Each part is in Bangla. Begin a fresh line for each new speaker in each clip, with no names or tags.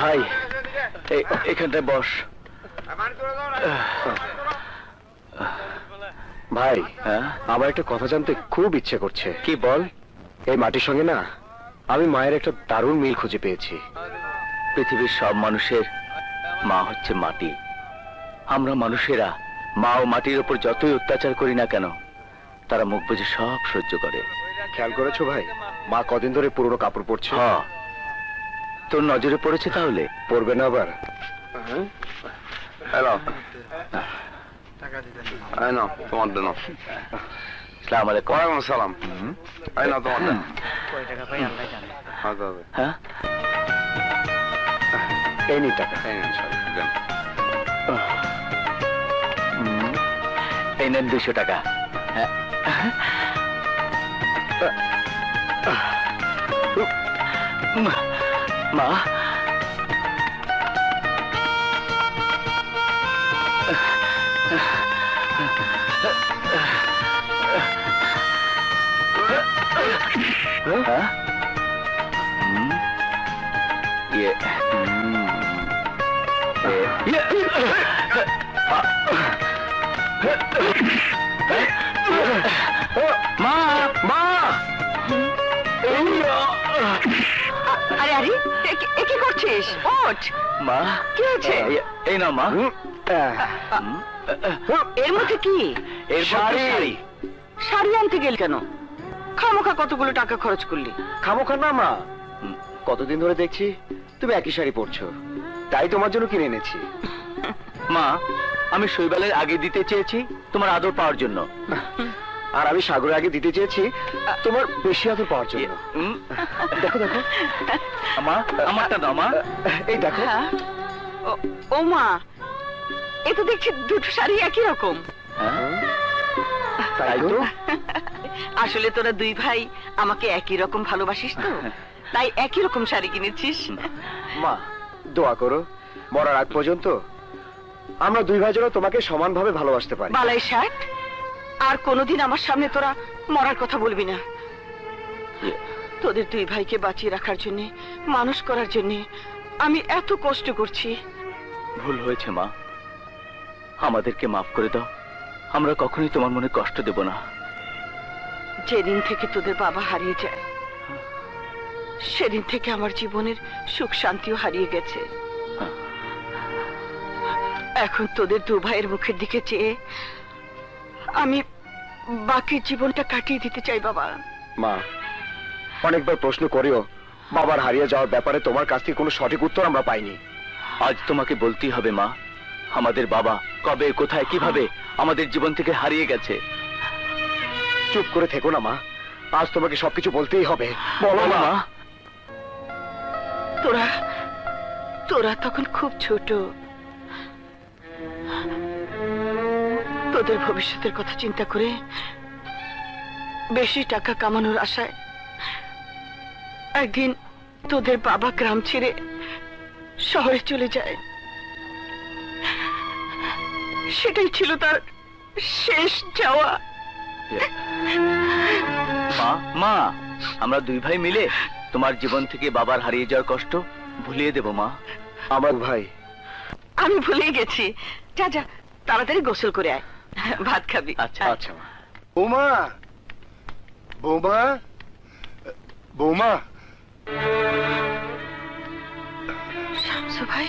ভাই এখানটায় বস। ভাই আমার একটা কথা জানতে খুব ইচ্ছে করছে। কি বল? এই মাটির সঙ্গে না আমি মায়ের একটা দারুণ মিল খুঁজে পেয়েছি। পৃথিবীর সব মানুষের মা হচ্ছে মাটি। আমরা মানুষেরা মা ও মাটির উপর যতই অত্যাচার করি না কেন, তারা মুখ বুজে সব সহ্য করে। খেয়াল করেছো ভাই, মা কদিন ধরে পুরনো কাপড় পরছে। তোর নজরে পড়েছে? তাহলে পড়বে না আবার? হ্যালো, তোমার জন্য। আসসালামু আলাইকুম। ওয়ালাইকুম আসসালাম। এই নাও তোমার জন্য। কয় টাকা পাই আল্লাহ জানে। হ্যাঁ, এই নি টাকা। এই নেন 200 টাকা। মা, মা মা,
আরে আরে কি করছিস? ওঠ।
মা
কি হয়েছে?
এই না মা।
এর মধ্যে কি?
এর শাড়ি।
শাড়ি আনতে গেল কেন? খামোখা কতগুলো টাকা খরচ করলি?
খামোখা না মা, কতদিন ধরে দেখছি তুমি একই শাড়ি পরছো, তাই তোমার জন্য কিনে এনেছি। মা, আমি শৈবালের আগে দিতে চেয়েছি তোমার আদর পাওয়ার জন্য, আর আমি সাগরের আগে দিতে চেয়েছি তোমার বেশি আদর পাওয়ার জন্য। দেখো দেখো মা, আমারটা দাও মা। এই দেখো।
ও মা, এ তো দেখছি দুটো শাড়ি একই রকম।
তাই তো।
আসলে তোরা দুই ভাই আমাকে একই রকম ভালোবাসিস তো, তাই একই রকম শাড়ি কিনেছিস।
মা, দোয়া করো মরার আগ পর্যন্ত আমরা দুই ভাই যেন তোমাকে সমানভাবে ভালোবাসতে পারি।
বালাই ষাট, আর কোনোদিন আমার সামনে তোরা মরার কথা বলবি না। তোদের দুই ভাইকে বাঁচিয়ে রাখার জন্য, মানুষ করার জন্য আমি এত কষ্ট করছি।
ভুল হয়েছে মা, আমাদেরকে মাফ করে দাও। আমরা কখনোই তোমার মনে কষ্ট দেব না।
যেদিন থেকে তোদের বাবা হারিয়ে যায়, সেদিন থেকে আমার জীবনের সুখ শান্তিও হারিয়ে গেছে। এখন তোদের দু ভাইয়ের মুখের দিকে চেয়ে আমি বাকি জীবনটা কাটিয়ে দিতে চাই বাবা।
মা, অনেকবার প্রশ্ন করেও বাবার হারিয়ে যাওয়ার ব্যাপারে তোমার কাছ থেকে কোনো সঠিক উত্তর আমরা পাইনি। আজ তোমাকে বলতেই হবে মা, আমাদের বাবা কবে, কোথায়, কিভাবে আমাদের জীবন থেকে হারিয়ে গেছে। চুপ করে থেকো না মা, আজ তোমাকে সবকিছু বলতেই হবে। বলো মা।
তোরা তখন খুব ছোট, তোদের ভবিষ্যতের কথা চিন্তা করে বেশি টাকা কামানোর আশায় একদিন তোদের বাবা গ্রাম ছেড়ে শহরে চলে যায়। সেটাই ছিল তার শেষ যাওয়া।
মা, আমরা দুই ভাই মিলে তোমার জীবন থেকে বাবার হারিয়ে যাওয়ার কষ্ট ভুলিয়ে দেব মা। আমার ভাই,
আমি ভুলে গেছি। যা যা, তাড়াতাড়ি গোসল করে আয়, ভাত খাবি।
আচ্ছা আচ্ছা মা।
বৌমা, বৌমা, বৌমা।
শামসু ভাই,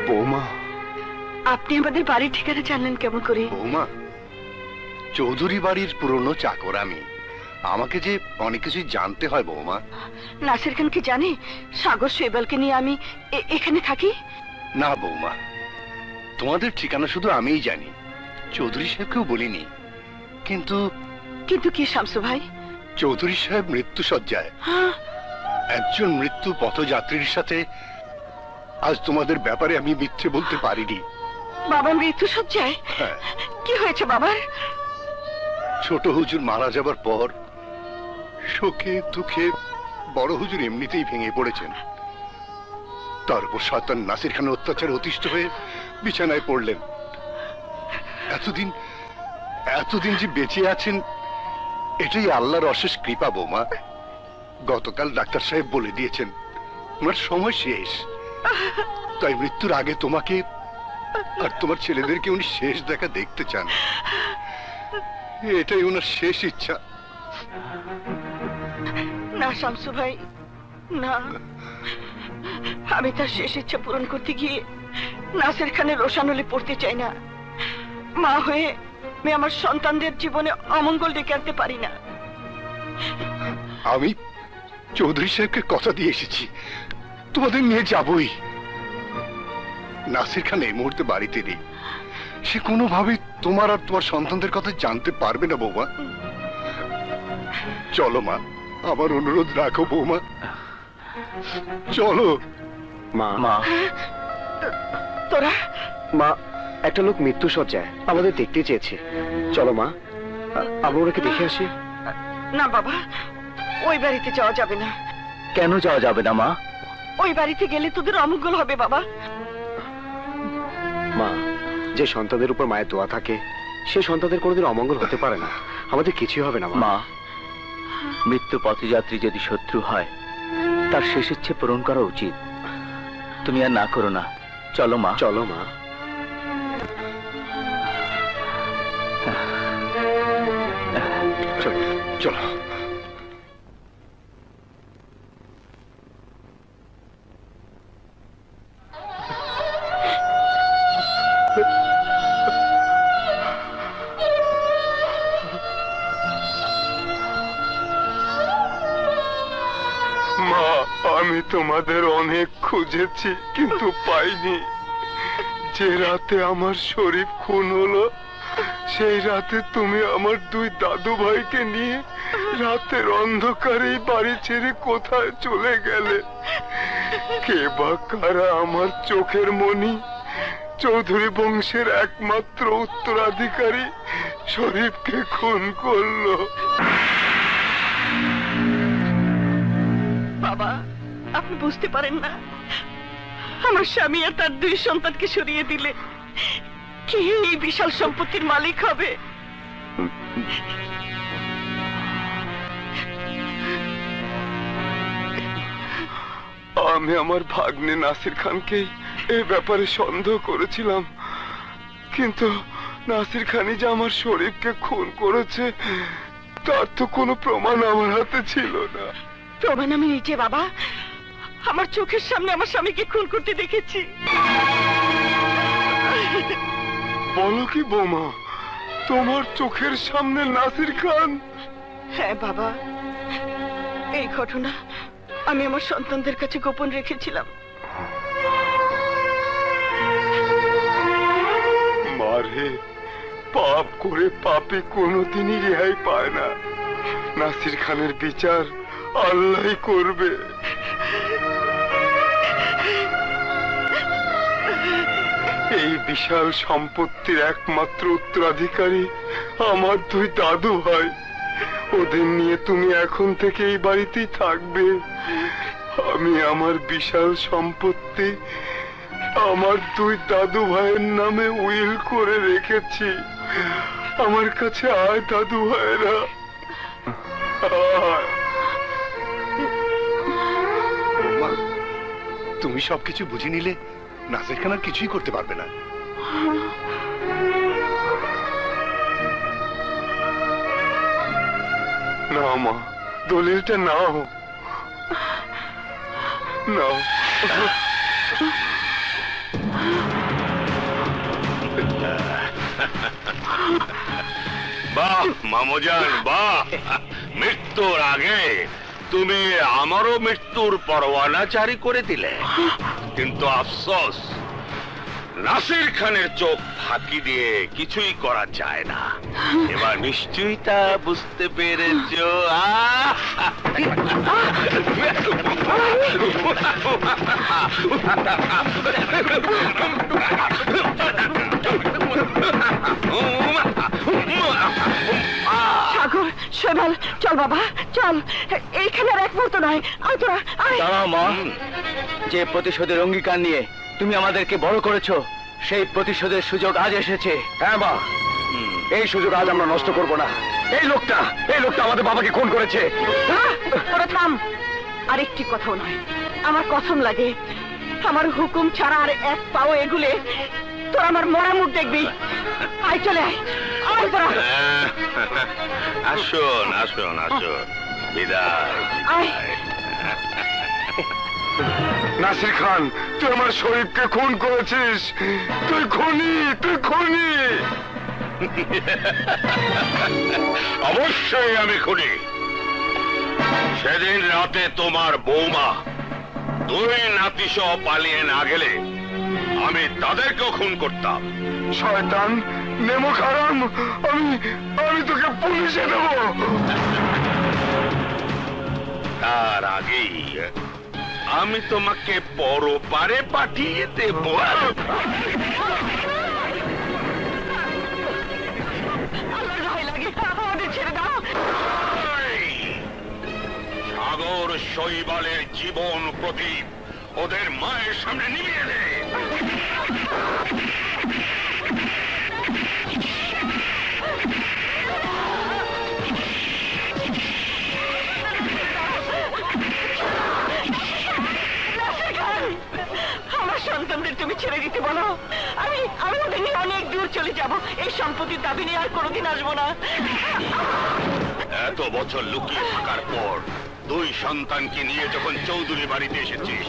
বৌমা,
আপনি আমাদের বাড়ির ঠিকানা জানলেন কেমন করে?
বৌমা, চৌধুরী বাড়ির পুরনো চাকর আমি, আমাকে যে অনেক কিছুই জানতে হয় বৌমা।
নাসির খান কি জানে সাগর শৈবালকে নিয়ে আমি এখানে থাকি?
না বৌমা, তোমাদের ঠিকানা শুধু আমিই জানি, চৌধুরী সাহেবকেও বলিনি। কিন্তু
কিন্তু কি শামসু ভাই?
চৌধুরী সাহেব মৃত্যু শয্যায়। একজন মৃত্যু পথযাত্রীর সাথে আজ তোমাদের ব্যাপারে আমি মিথ্যে বলতে পারিনি।
বাবা মৃত্যু শয্যায়? কি হয়েছে বাবার?
ছোট হুজুর মারা যাবার পর শোকে দুঃখে বড় হুজুর এমনিতেই ভেঙে পড়েছেন। তার উপর শয়তান নাসির খানের অত্যাচারে অতিষ্ঠ হয়ে বিছানায় পড়লেন। এতদিন এতদিন যে বেঁচে আছেন এটাই আল্লাহর অশেষ কৃপা বৌমা। গতকাল ডাক্তার সাহেব বলে দিয়েছেন ওনার সময় শেষ, তাই মৃত্যুর আগে তোমাকে আর তোমার ছেলেদেরকে উনি শেষ দেখা দেখতে চান। এটাই ওনার শেষ ইচ্ছা।
না শামসু ভাই, না, আমি তার শেষ ইচ্ছা পূরণ করতে গিয়ে নাসির খানের রোশানলে পড়তে চাই না। মা হয়ে আমি আমার সন্তানদের জীবনে অমঙ্গল ডেকে আনতে পারি না।
আমি চৌধুরী সাহেবকে কথা দিয়ে এসেছি, তোমাদের নিয়ে যাবই। নাসির খান এই মুহূর্তে বাড়িতে নেই, সে কোনোভাবেই তোমার আর তোমার সন্তানদের কথা জানতে পারবে না বৌমা। চলো মা, আমার অনুরোধ রাখো বৌমা, চলো।
মা,
মা,
তোরা
মা, একটা লোক মৃত্যু সজ্জায় আমাদের দেখতে চেয়েছে। চলো মা, আমরা ওনাকে দেখে আসি।
না বাবা, ওই বাড়িতে যাওয়া যাবে না।
কেন যাওয়া যাবে না মা?
ওই বাড়িতে গেলে তোদের অমঙ্গল হবে বাবা।
মা, যে সন্তানদের উপর মায়ের দোয়া থাকে সে সন্তানদের কোনোদিন অমঙ্গল হতে পারে না। আমাদের কিছুই হবে না
মা, মৃত্যু পথযাত্রী যদি শত্রু হয় তার শেষ ইচ্ছে পূরণ করা উচিত। তুমি আর না করো না, চলো মা।
চলো মা। চলো
চলো।
মা, আমি তোমাদের অনেক খুঁজেছি কিন্তু পাইনি। যে রাতে আমার শরীফ খুন হলো সেই রাতে তুমি আমার দুই দাদু ভাইকে নিয়ে রাতের অন্ধকারে বাড়ি ছেড়ে কোথায় চলে গেলে? কে বা কারা আমার চোখের মণি, চৌধুরী বংশের একমাত্র উত্তরাধিকারী শরীফকে খুন করলো?
বাবা, আপনি বুঝতে পারেন না, আমার স্বামী আর তার দুই সন্তানকে সরিয়ে দিলে কে এই বিশাল সম্পত্তির মালিক হবে?
আমি আমার ভাগ্নে নাসির খানকে এই ব্যাপারে সন্দেহ করেছিলাম, কিন্তু নাসির খানই যে আমার শরীফকে খুন করেছে তার তো কোনো প্রমাণ আমার হাতে ছিল না।
প্রমাণ আমি নিজে বাবা, আমার চোখের সামনে আমার স্বামীকে খুন করতে দেখেছি।
বলো কি বৌমা, তোমার চোখের সামনে নাসির খান?
হ্যাঁ বাবা, এই ঘটনা আমি আমার সন্তানদের কাছে গোপন রেখেছিলাম।
মারে, পাপ করে পাপে কোনোদিনই রেহাই পায় না। নাসির খানের বিচার আল্লাহই করবে। এই বিশাল সম্পত্তির একমাত্র উত্তরাধিকারী আমার দুই দাদু ভাই। ওদের নিয়ে তুমি এখন থেকে এই বাড়িতেই থাকবে। আমি আমার বিশাল সম্পত্তি আমার দুই দাদু ভাইয়ের নামে উইল করে রেখেছি। আমার কাছে আয় দাদু ভাইয়েরা, আয়।
মা, তুমি সবকিছু বুঝে নিলে নাসির খান আর কিছুই করতে পারবে না।
না মা, দলিলটা নাও, নাও।
বাহ মামুজান, বাহ! মৃত্যুর আগে তুমি আমারও মৃত্যুর পরোয়ানা জারি করে দিলে, কিন্তু আফসোস নাসির খানের চোখ ফাঁকি দিয়ে কিছুই করা যায় না। এবার নিশ্চয়ই তা বুঝতে পেরেছ।
সাগর, শৈবাল, চল বাবা চল, এইখানে আর এক মুহূর্ত নয়। আয় তোরা, আয়।
দাঁড়াও মা, যে প্রতিশোধের অঙ্গীকার নিয়ে তুমি আমাদেরকে বড় করেছো সেই প্রতিশোধের সুযোগ আজ এসেছে।
হ্যাঁ মা, এই সুযোগ আজ আমরা নষ্ট করব না। এই লোকটা আমাদের বাবাকে খুন করেছে।
ওরা থাম, আরেকটি কথাও নয়। আমার কসম লাগে, আমার হুকুম ছাড়া আর এক পাও এগুলে তোর আমার মরা মুখ দেখবি। আয় চলে আয়, আয় তোরা
আসুন আসুন আসুন, বিদায়।
আয়।
নাসির খান, তুই আমার শরীফকে খুন করেছিস। তুই খুনি, তুই খুনি।
অবশ্যই আমি খুনি। সেদিন রাতে তোমার বৌমা দুই নাতি সহ পালিয়ে না গেলে আমি তাদেরকেও খুন করতাম।
শয়তান, নেমক হারাম, আমি তোকে পুলিশে দেবো।
তার আগেই আমি তোমাকে পরপারে পাঠিয়ে দেব। সাগর শৈবালের জীবন প্রদীপ ওদের মায়ের সামনে নিভিয়ে দে।
আমার সন্তানদের তুমি ছেড়ে দিতে বলো। আমি ওদের নিয়ে অনেক দূর চলে যাব। এই সম্পত্তির দাবি নিয়ে আর কোনোদিন আসবো না।
এত বছর লুকিয়ে থাকার পর দুই সন্তানকে নিয়ে যখন চৌধুরী বাড়িতে এসেছিস,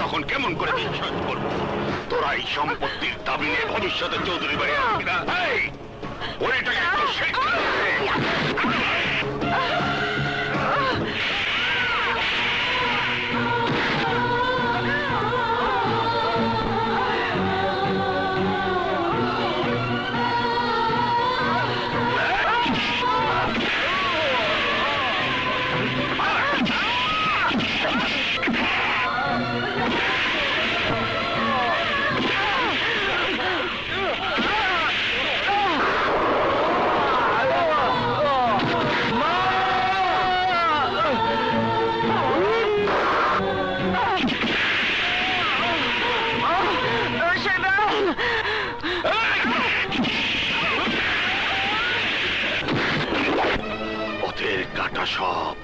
তখন কেমন করে বিশ্বাস করবো তোরা এই সম্পত্তির দাবি নিয়ে ভবিষ্যতে চৌধুরী বাড়ি আসবি না? ওইটাকে একটু শিক্ষা দে। ওদের কাটা সব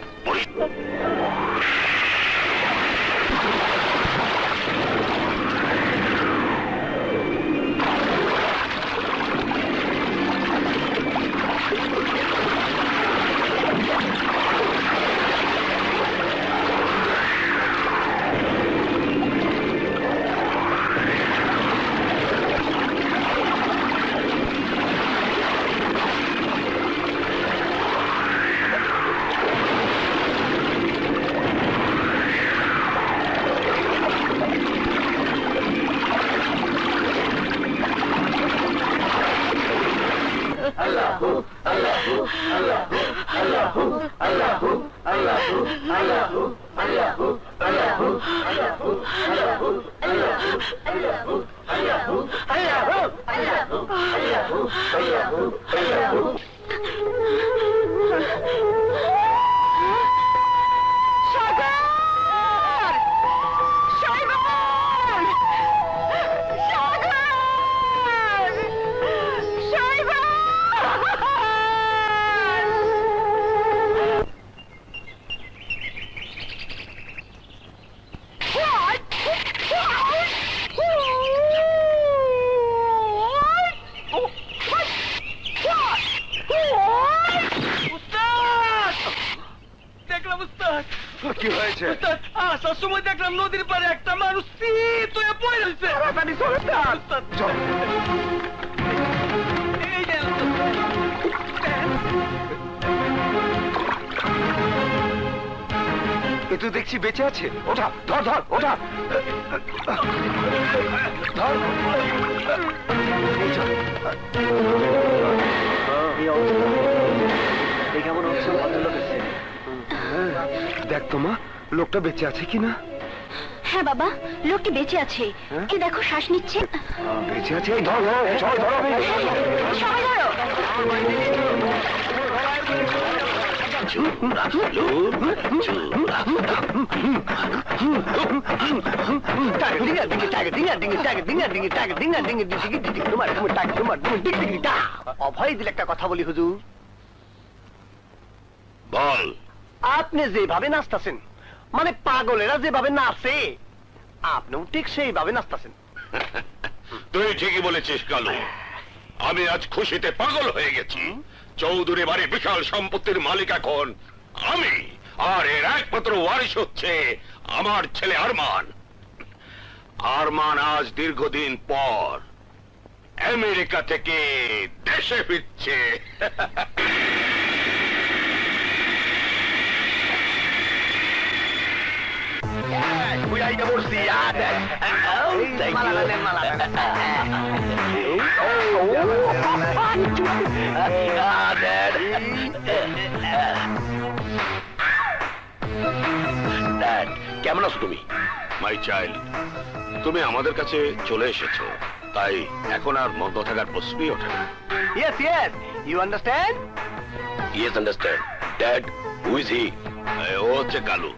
কি হয়েছে?
আসার সময় দেখলাম নদীর পারে একটা মানুষ শীত হয়ে পড়ে রয়েছে। এই যে
এ তো দেখছি বেঁচে আছে। ওঠা, ধর ধর, ওঠা, ধর। কেমন হচ্ছে ভদ্রলোক এসছে। দেখ তো মা, লোকটা বেঁচে আছে কিনা।
হ্যাঁ বাবা, লোকটি বেঁচে আছে। এই দেখো, শ্বাস নিচ্ছে।
বেঁচে আছে। এই ধর, সবাই ধরো,
সবাই ধরো।
অভয় দিলে একটা কথা বলি হুজুর,
বল।
আপনি যেভাবে নাচতেছেন, মানে পাগলেরা যেভাবে নাচে, আপনিও ঠিক সেইভাবে নাচতেছেন।
তুই ঠিকই বলেছিস কালু, আমি আজ খুশিতে পাগল হয়ে গেছি। চৌধুরী বাড়ি বিশাল সম্পত্তির মালিক এখন আমি, আর এর একমাত্র ওয়ারিশ হচ্ছে আমার ছেলে আরমান। আরমান আজ দীর্ঘদিন পর আমেরিকা থেকে দেশে ফিরছে। কেমন আছো তুমি? মাই চাইল্ড, তুমি আমাদের কাছে চলে এসেছো, তাই এখন আর মন্দ থাকার প্রশ্নই ওঠে না।
Yes, yes, you understand?
Yes, understand. Dad, who is he? ও হচ্ছে কালু।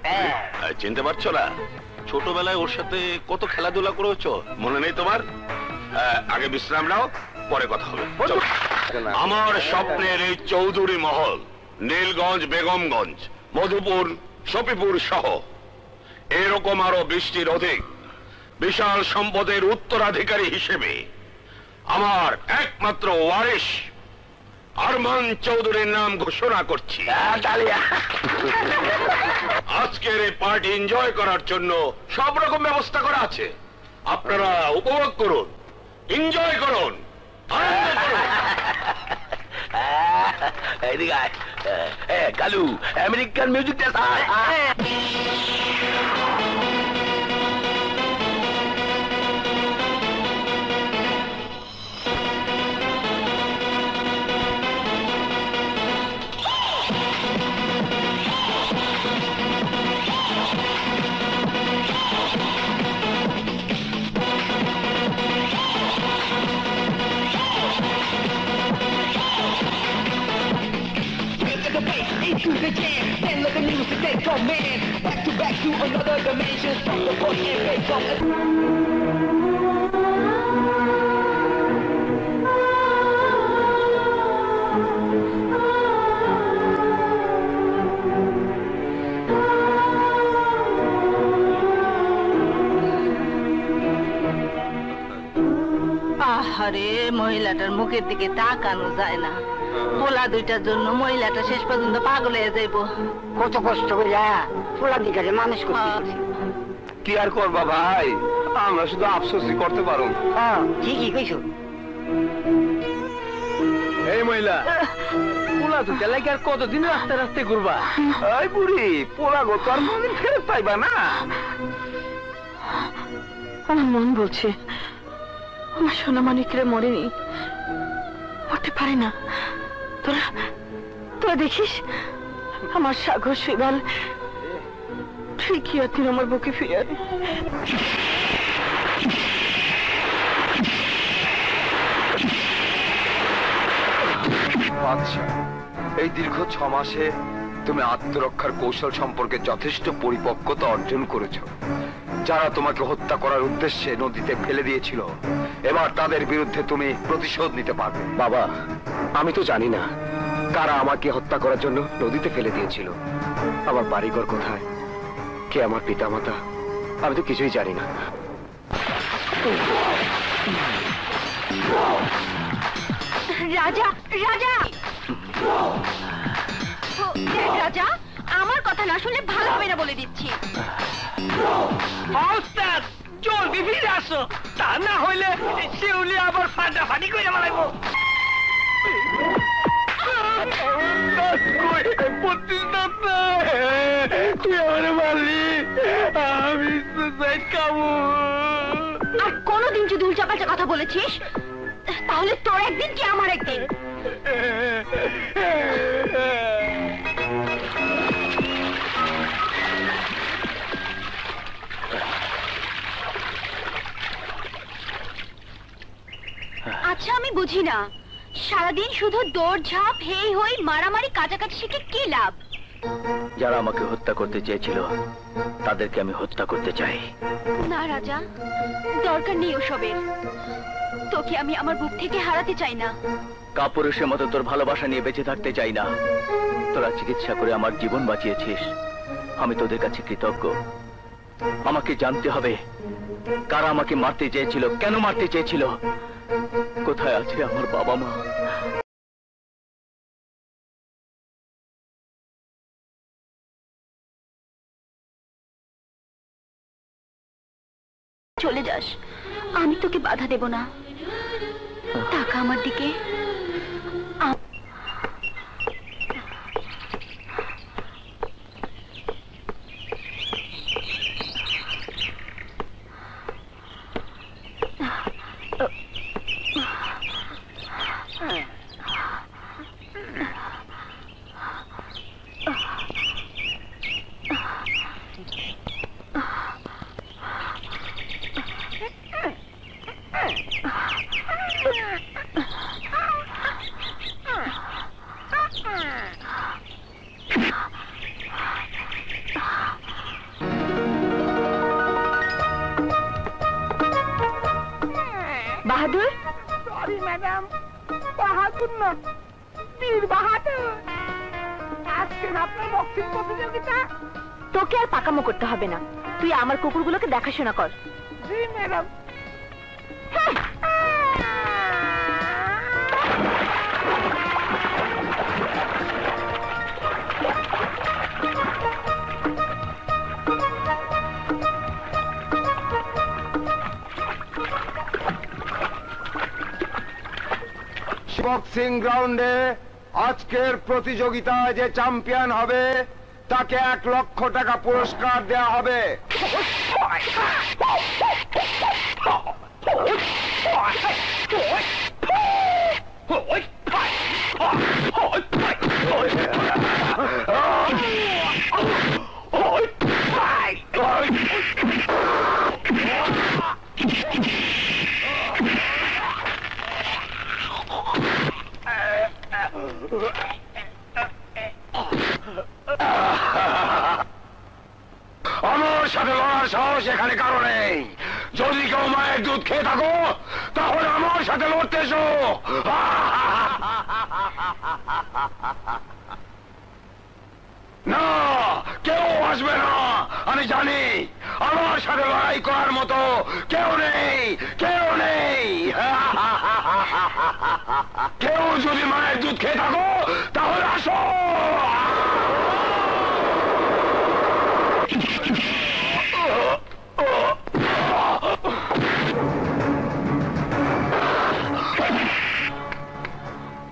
চিনতে পারছো না? ছোটবেলায় ওর সাথে কত খেলাধুলা করেছো, মনে নেই তোমার? আগে বিশ্রাম নাও, পরে কথা হবে। চলো। আমার স্বপ্নের এই চৌধুরী মহল নীলগঞ্জ, বেগমগঞ্জ, মধুপুর, শফিপুর সহ এরকম আরো 20টির অধিক বিশাল সম্পদের উত্তরাধিকারী হিসেবে আমার একমাত্র ওয়ারিশ আরমান চৌধুরীর নাম ঘোষণা করছি। আজকের এই পার্টি এনজয় করার জন্য সব রকম ব্যবস্থা করা আছে, আপনারা উপভোগ করুন, এনজয় করুন, আনন্দ করুন। Kalu, American music
into the jam, then let the music they command. Back to another dimension. From the point and face of
আহারে, মহিলাটার মুখের দিকে তাকানো যায় না। পোলা দুইটার জন্য মহিলাটা শেষ পর্যন্ত পাগল হয়ে যাইব।
কত কষ্ট করিয়া পোলা দিটারে মানুষ করতে।
কি আর করবা ভাই, আমরা শুধু আফসোসই করতে পারো।
ঠিকই কইছো।
এই মহিলা, পোলা দুটা লাগে আর কতদিন রাস্তায় রাস্তায় ঘুরবা?
এই বুড়ি, পোলা গো তো আর কোনদিন ফেরত পাইবা না।
আমার মন বলছে আমার সোনা মানিকরে মরেনি, মরতে পারে না। তোরা দেখিস আমার সাগর শিবাল ঠিকই একদিন আমার বুকে ফিরে আনে।
আচ্ছা, এই দীর্ঘ 6 মাসে তুমি আত্মরক্ষার কৌশল সম্পর্কে যথেষ্ট পরিপক্কতা অর্জন করেছো। যারা তোমাকে হত্যা করার উদ্দেশ্যে নদীতে ফেলে দিয়েছিল, এবার তাদের বিরুদ্ধে তুমি প্রতিশোধ নিতে পারবে।
বাবা, আমি তো জানি না কারা আমাকে হত্যা করার জন্য নদীতে ফেলে দিয়েছিল। আমার বাড়িঘর কোথায়, কে আমার পিতামাতা, আমি তো কিছুই জানি না।
রাজা, রাজা, রাজা, আমার কথা না শুনলে ভালো হবে না বলে দিচ্ছি।
ওস্তাদ, জলদি ফিরে আসো, তা না হইলে শিউলি আবার ফাটাফাটি করে মারাইবো। তুই আমার মারলি, আমি সুসাইড খাবো।
আর কোনোদিন যদি উল্টাপাল্টা কথা বলেছিস, তাহলে তোর একদিন কি আমার একদিন। আচ্ছা, আমি বুঝি না, সারাদিন শুধু দৌড়ঝাঁপ, হেই হই, মারামারি, কাছাকাছি শিখে কি লাভ?
যারা আমাকে হত্যা করতে চেয়েছিল তাদেরকে আমি হত্যা করতে চাই।
না রাজা, দরকার নেই ওসবের। তোকে আমি আমার বুক থেকে হারাতে চাই না।
কাপুরুষের মতো তোর ভালোবাসা নিয়ে বেঁচে থাকতে চাই না। তোরা চিকিৎসা করে আমার জীবন বাঁচিয়েছিস, আমি তোদের কাছে কৃতজ্ঞ। আমাকে জানতে হবে কারা আমাকে মারতে চেয়েছিল, কেন মারতে চেয়েছিল, কোথায় আছে আমার বাবা মা।
চলে যাস, আমি তোকে বাধা দেব না। তাকা আমার দিকে। বাহাদুর,
সরি ম্যাডাম, বাহাদুর না, বীর বাহাদুর। আজকে আপনার বক্সিং প্রতিযোগিতা।
তোকে আর পাকামো করতে হবে না, তুই আমার কুকুরগুলোকে দেখাশোনা কর।
জি ম্যাডাম।
বক্সিং গ্রাউন্ডে আজকের প্রতিযোগিতায় যে চ্যাম্পিয়ন হবে তাকে 1 লক্ষ টাকা পুরস্কার দেওয়া হবে। আমার সাথে লড়ার সাহস এখানে কারো নেই। যদি কেউ মায়ের দুধ খেয়ে থাকো তাহলে আমার সাথে লড়তে এসো। না, কেউ আসবে না। আমি জানি আমার সাথে লড়াই করার মতো কেউ নেই, কেউ নেই। কেউ যদি মায়ের দুধ খেয়ে থাকো তাহলে আসো।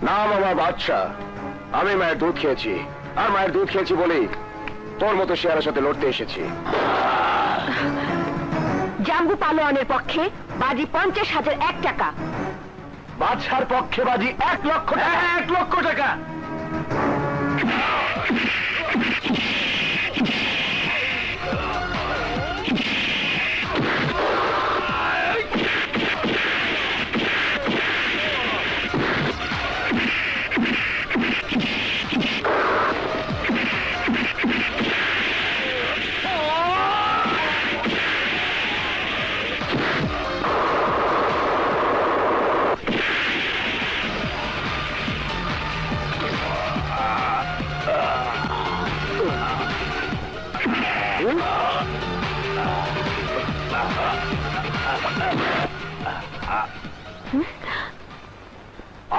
নাম আমার বাদশা, আমি মায়ের দুধ খেয়েছি, আর মায়ের দুধ খেয়েছি বলেই তোর মতো শেয়ারের সাথে লড়তে এসেছি।
জাম্বু পালোয়ানের পক্ষে বাজি 50,001 টাকা।
বাদশার পক্ষে বাজি 1 লক্ষ টাকা।
1 লক্ষ টাকা।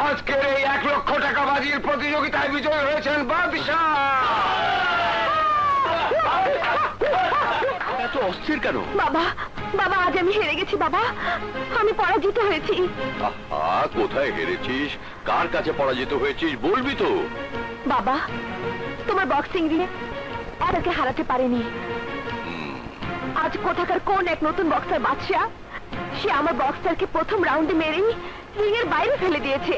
আজকের এই 1 লক্ষ টাকা বাজির প্রতিযোগিতায় বিজয়ী হয়েছেন বাদশা।
এত অস্থির কেন?
বাবা, বাবা, আজ আমি হেরে গেছি বাবা, আমি পরাজিত হয়েছি।
কোথায় হেরেছিস, কার কাছে পরাজিত হয়েছিস বলবি তো?
বাবা, তোমার বক্সিং রিংয়ে এটাকে হারাতে পারেনি। আজ কোথাকার কোন এক নতুন বক্সার বাদশা, সে আমার বক্সারকে প্রথম রাউন্ডে মেরেই রিংয়ের বাইরে ফেলে দিয়েছে।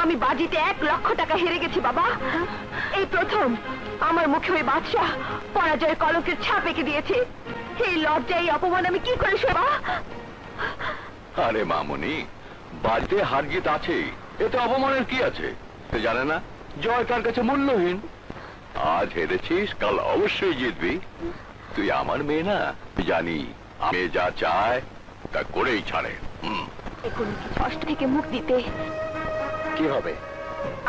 আমি বাজিতে 1 লক্ষ টাকা হেরে গেছি বাবা। এই প্রথম আমার মুখে ওই বাদশা পরাজয়ের কলঙ্কের ছাপ এঁকে দিয়েছে। এই লজ্জা, এই অপমান আমি কি করে সইব?
আরে মামনি, বাড়িতে হার জিত আছে, এতে অপমানের কি আছে? জানে না
জয় তার কাছে মূল্যহীন।
আজ হেরেছিস, কাল অবশ্যই জিতবি। তুই আমার মেয়ে না, তুই জানি আমি যা চায় তা করেই ছাড়ে।
কোনো কিছু কষ্ট থেকে মুখ দিতে।
কি হবে?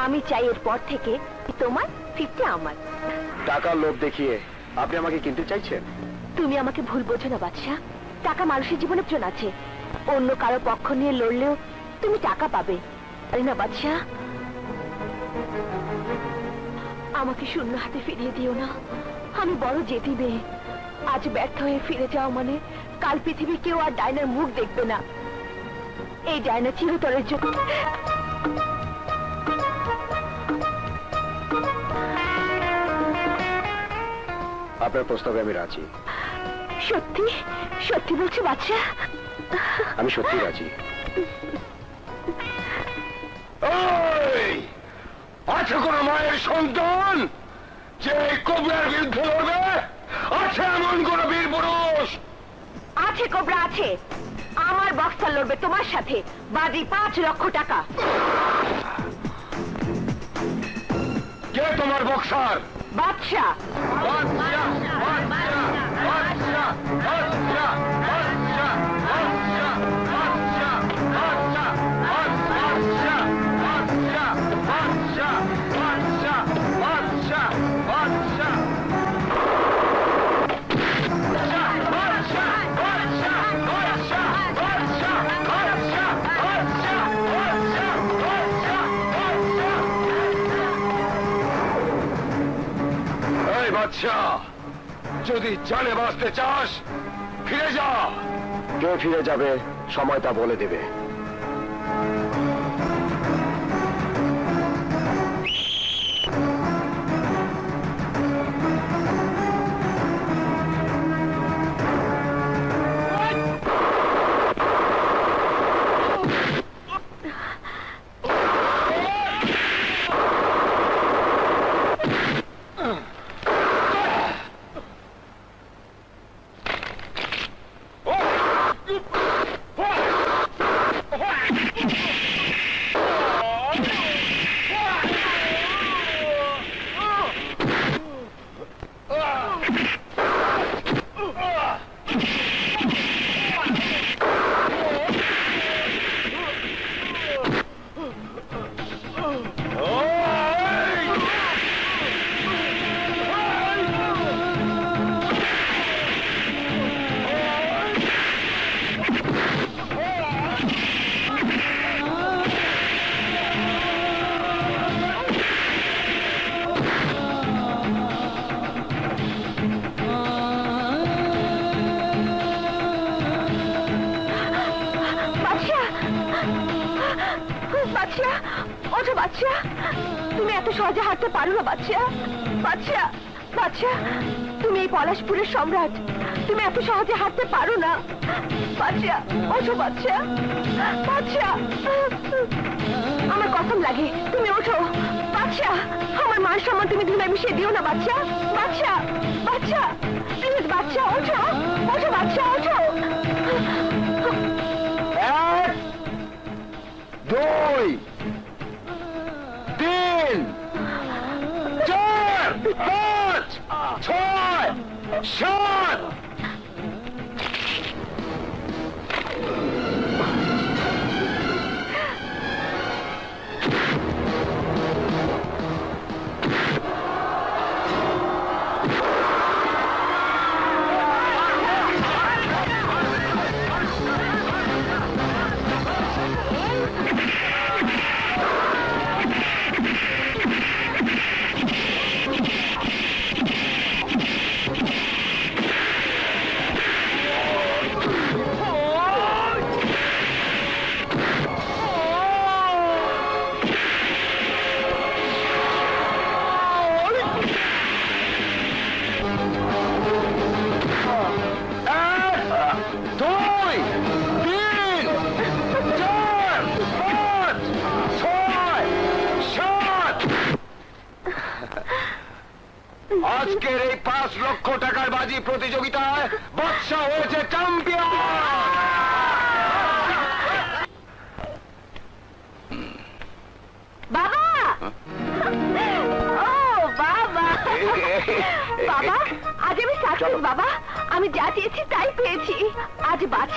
আমি চাই এরপর থেকে তোমার 50 আমার।
টাকার লোভ দেখিয়ে আপনি আমাকে কিনতে চাইছেন?
তুমি আমাকে ভুল বোঝো না বাদশা। টাকা মানুষের জীবনে প্রয়োজন আছে। অন্য কারো পক্ষ নিয়ে লড়লেও তুমি টাকা পাবে, তাই না বাদশা? আমাকে শূন্য হাতে ফিরিয়ে দিও না। আমি বড় জেদি মেয়ে। আজ ব্যর্থ হয়ে ফিরে যাওয়া মানে কাল পৃথিবী কেউ আর ডায়নার মুখ দেখবে না। এই ডায়না চিরতরের জন্য।
আপনার প্রস্তাবে আমি রাজি।
সত্যি সত্যি বলছো বাদশা?
আমি সত্যি রাজি।
আছে কোন মায়ের সন্তান যে কোবরার বিরুদ্ধে লড়বে? আছে এমন কোন বীর পুরুষ?
আছে কোবরা আছে। আমার বক্সার লড়বে তোমার সাথে। বাজি 5 লক্ষ টাকা।
কে তোমার বক্সার?
বাদশা।
যদি জানে বাঁচতে চাস ফিরে যা।
কে ফিরে যাবে সময় তা বলে দেবে। তুমি এত সহজে হাঁটতে পারো না বাদশা। বাদশা বাদশা তুমি এই পলাশপুরের সম্রাট। তুমি এত সহজে হাঁটতে পারো না বাদশা। ওঠো বাদশা। বাদশা আমার কসম লাগে তুমি ওঠো বাদশা। আমার মান সম্মান তুমি ধুলায় মিশিয়ে দিও না বাদশা। বাদশা বাদশা প্লিজ বাদশা ওঠো। ওঠো বাদশা ওঠো। 1 2 3 4 5 6 7 আজকের এই 5 লক্ষ টাকার বাজি প্রতিযোগিতায় বাদশা হয়েছে চ্যাম্পিয়ন।
বাবা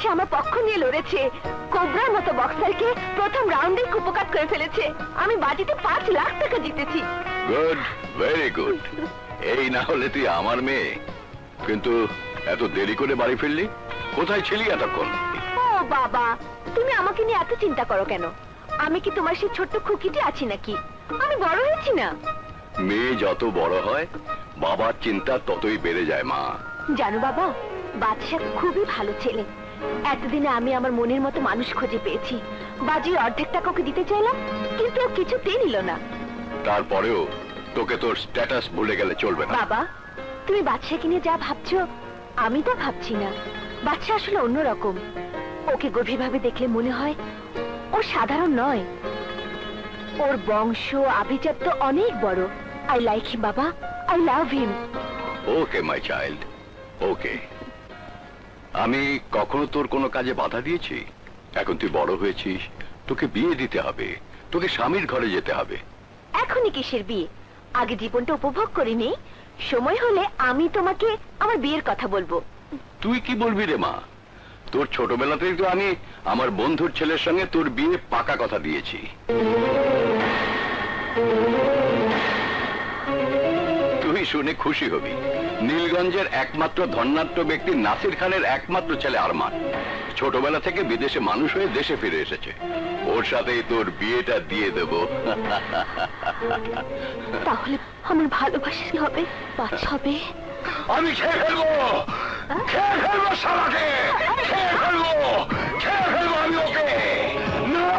বাদশা আমার পক্ষ নিয়ে লড়েছে, কোবরার মতো বক্সারকে প্রথম রাউন্ডে কুপকাত করে ফেলেছে। আমি বাজিতে 5 লাখ টাকা জিতেছি।
Good, very good. এই না হলে তুই আমার মেয়ে, কিন্তু এত দেরি করে বাড়ি ফিরলি? কোথায় ছিলি এতক্ষণ?
ও বাবা, তুমি আমাকে নিয়ে এত চিন্তা করো কেন? আমি কি তোমার সেই ছোট্ট খুকিটি আছি নাকি? আমি বড় হয়েছি না?
মেয়ে যত বড় হয় বাবার চিন্তা ততই বেড়ে যায় মা।
জানো বাবা, বাদশা খুবই ভালো ছেলে। এতদিনে আমি আমার মনের মতো মানুষ খুঁজে পেয়েছি। বাজির অর্ধেক টাকা ওকে দিতে চাইলাম, কিন্তু ও কিছুতেই নিল না।
তারপরেও তোকে তোর স্ট্যাটাস ভুলে গেলে চলবে না।
বাবা, তুমি বাদশাকে নিয়ে যা ভাবছো আমি তা ভাবছি না। বাদশা আসলে অন্যরকম। ওকে গভীরভাবে দেখলে মনে হয় ও সাধারণ নয়। ওর বংশ আভিজাত্য অনেক বড়। আই লাইক হিম বাবা, I love him.
Okay my child, ওকে। আমি কখনো তোর কোনো কাজে বাধা দিয়েছি? এখন তুই বড় হয়েছিস, তোকে বিয়ে দিতে হবে, তোকে স্বামীর ঘরে যেতে হবে।
এখনই কিসের বিয়ে? আগে জীবনটা উপভোগ করিনি। সময় হলে আমি তোমাকে আমার বিয়ের কথা বলবো।
তুই কি বলবি রে মা? তোর ছোটবেলাতেই তো আমি আমার বন্ধুর ছেলের সঙ্গে তোর বিয়ে পাকা কথা দিয়েছি। তুই শুনে খুশি হবি। নীলগঞ্জের একমাত্র ধন্যাঢ্য ব্যক্তি নাসির খানের একমাত্র ছেলে আরমান ছোটবেলা থেকে বিদেশে মানুষ হয়ে দেশে ফিরে এসেছে। ওর সাথেই তোর বিয়েটা দিয়ে দেব।
তাহলে আমার ভালোবাসা হবে, বাচ্চা হবে।
আমি খেয়ে ফেলবো, খেয়ে ফেলবো শালাকে, খেয়ে ফেলবো, খেয়ে ফেলবো আমি ওকে। না,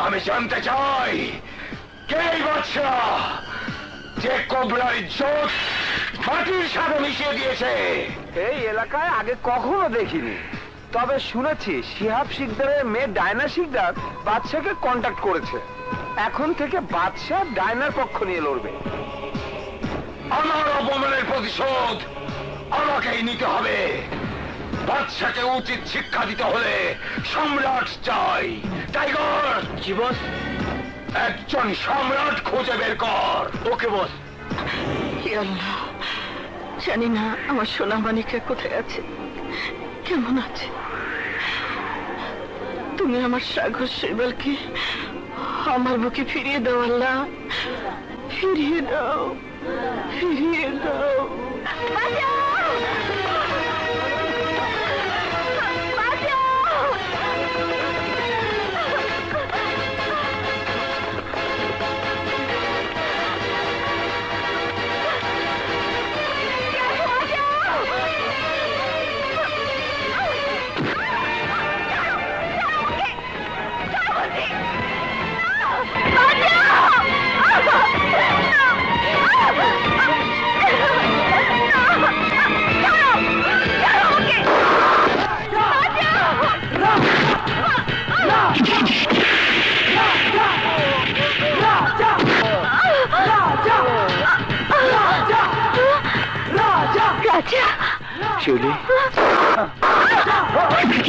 আমি জানতে চাই কে এই বাচ্চা যে কোবরার ইজ্জত মাটির সাথে মিশিয়ে দিয়েছে।
এই এলাকায় আগে কখনো দেখিনি, তবে শুনেছি শিহাব শিকদারের মেয়ে ডায়না শিকদার বাদশাকে কন্ট্যাক্ট করেছে। এখন থেকে বাদশা ডায়নার পক্ষ নিয়ে লড়বে।
আমার অপমানের প্রতিশোধ আমাকেই নিতে হবে। বাদশাকে উচিত শিক্ষা দিতে হলে সম্রাট চাই। টাইগার,
জি বস।
একজন সম্রাট খুঁজে বের কর।
ওকে বস।
হে আল্লাহ, জানি না আমার সোনা মানিকা কোথায় আছে, কেমন আছে। তুমি আমার সাগর শৈবালকে আমার বুকে ফিরিয়ে দাও আল্লাহ, ফিরিয়ে দাও, ফিরিয়ে দাও।
শিউলি,
রাজা, রাজা,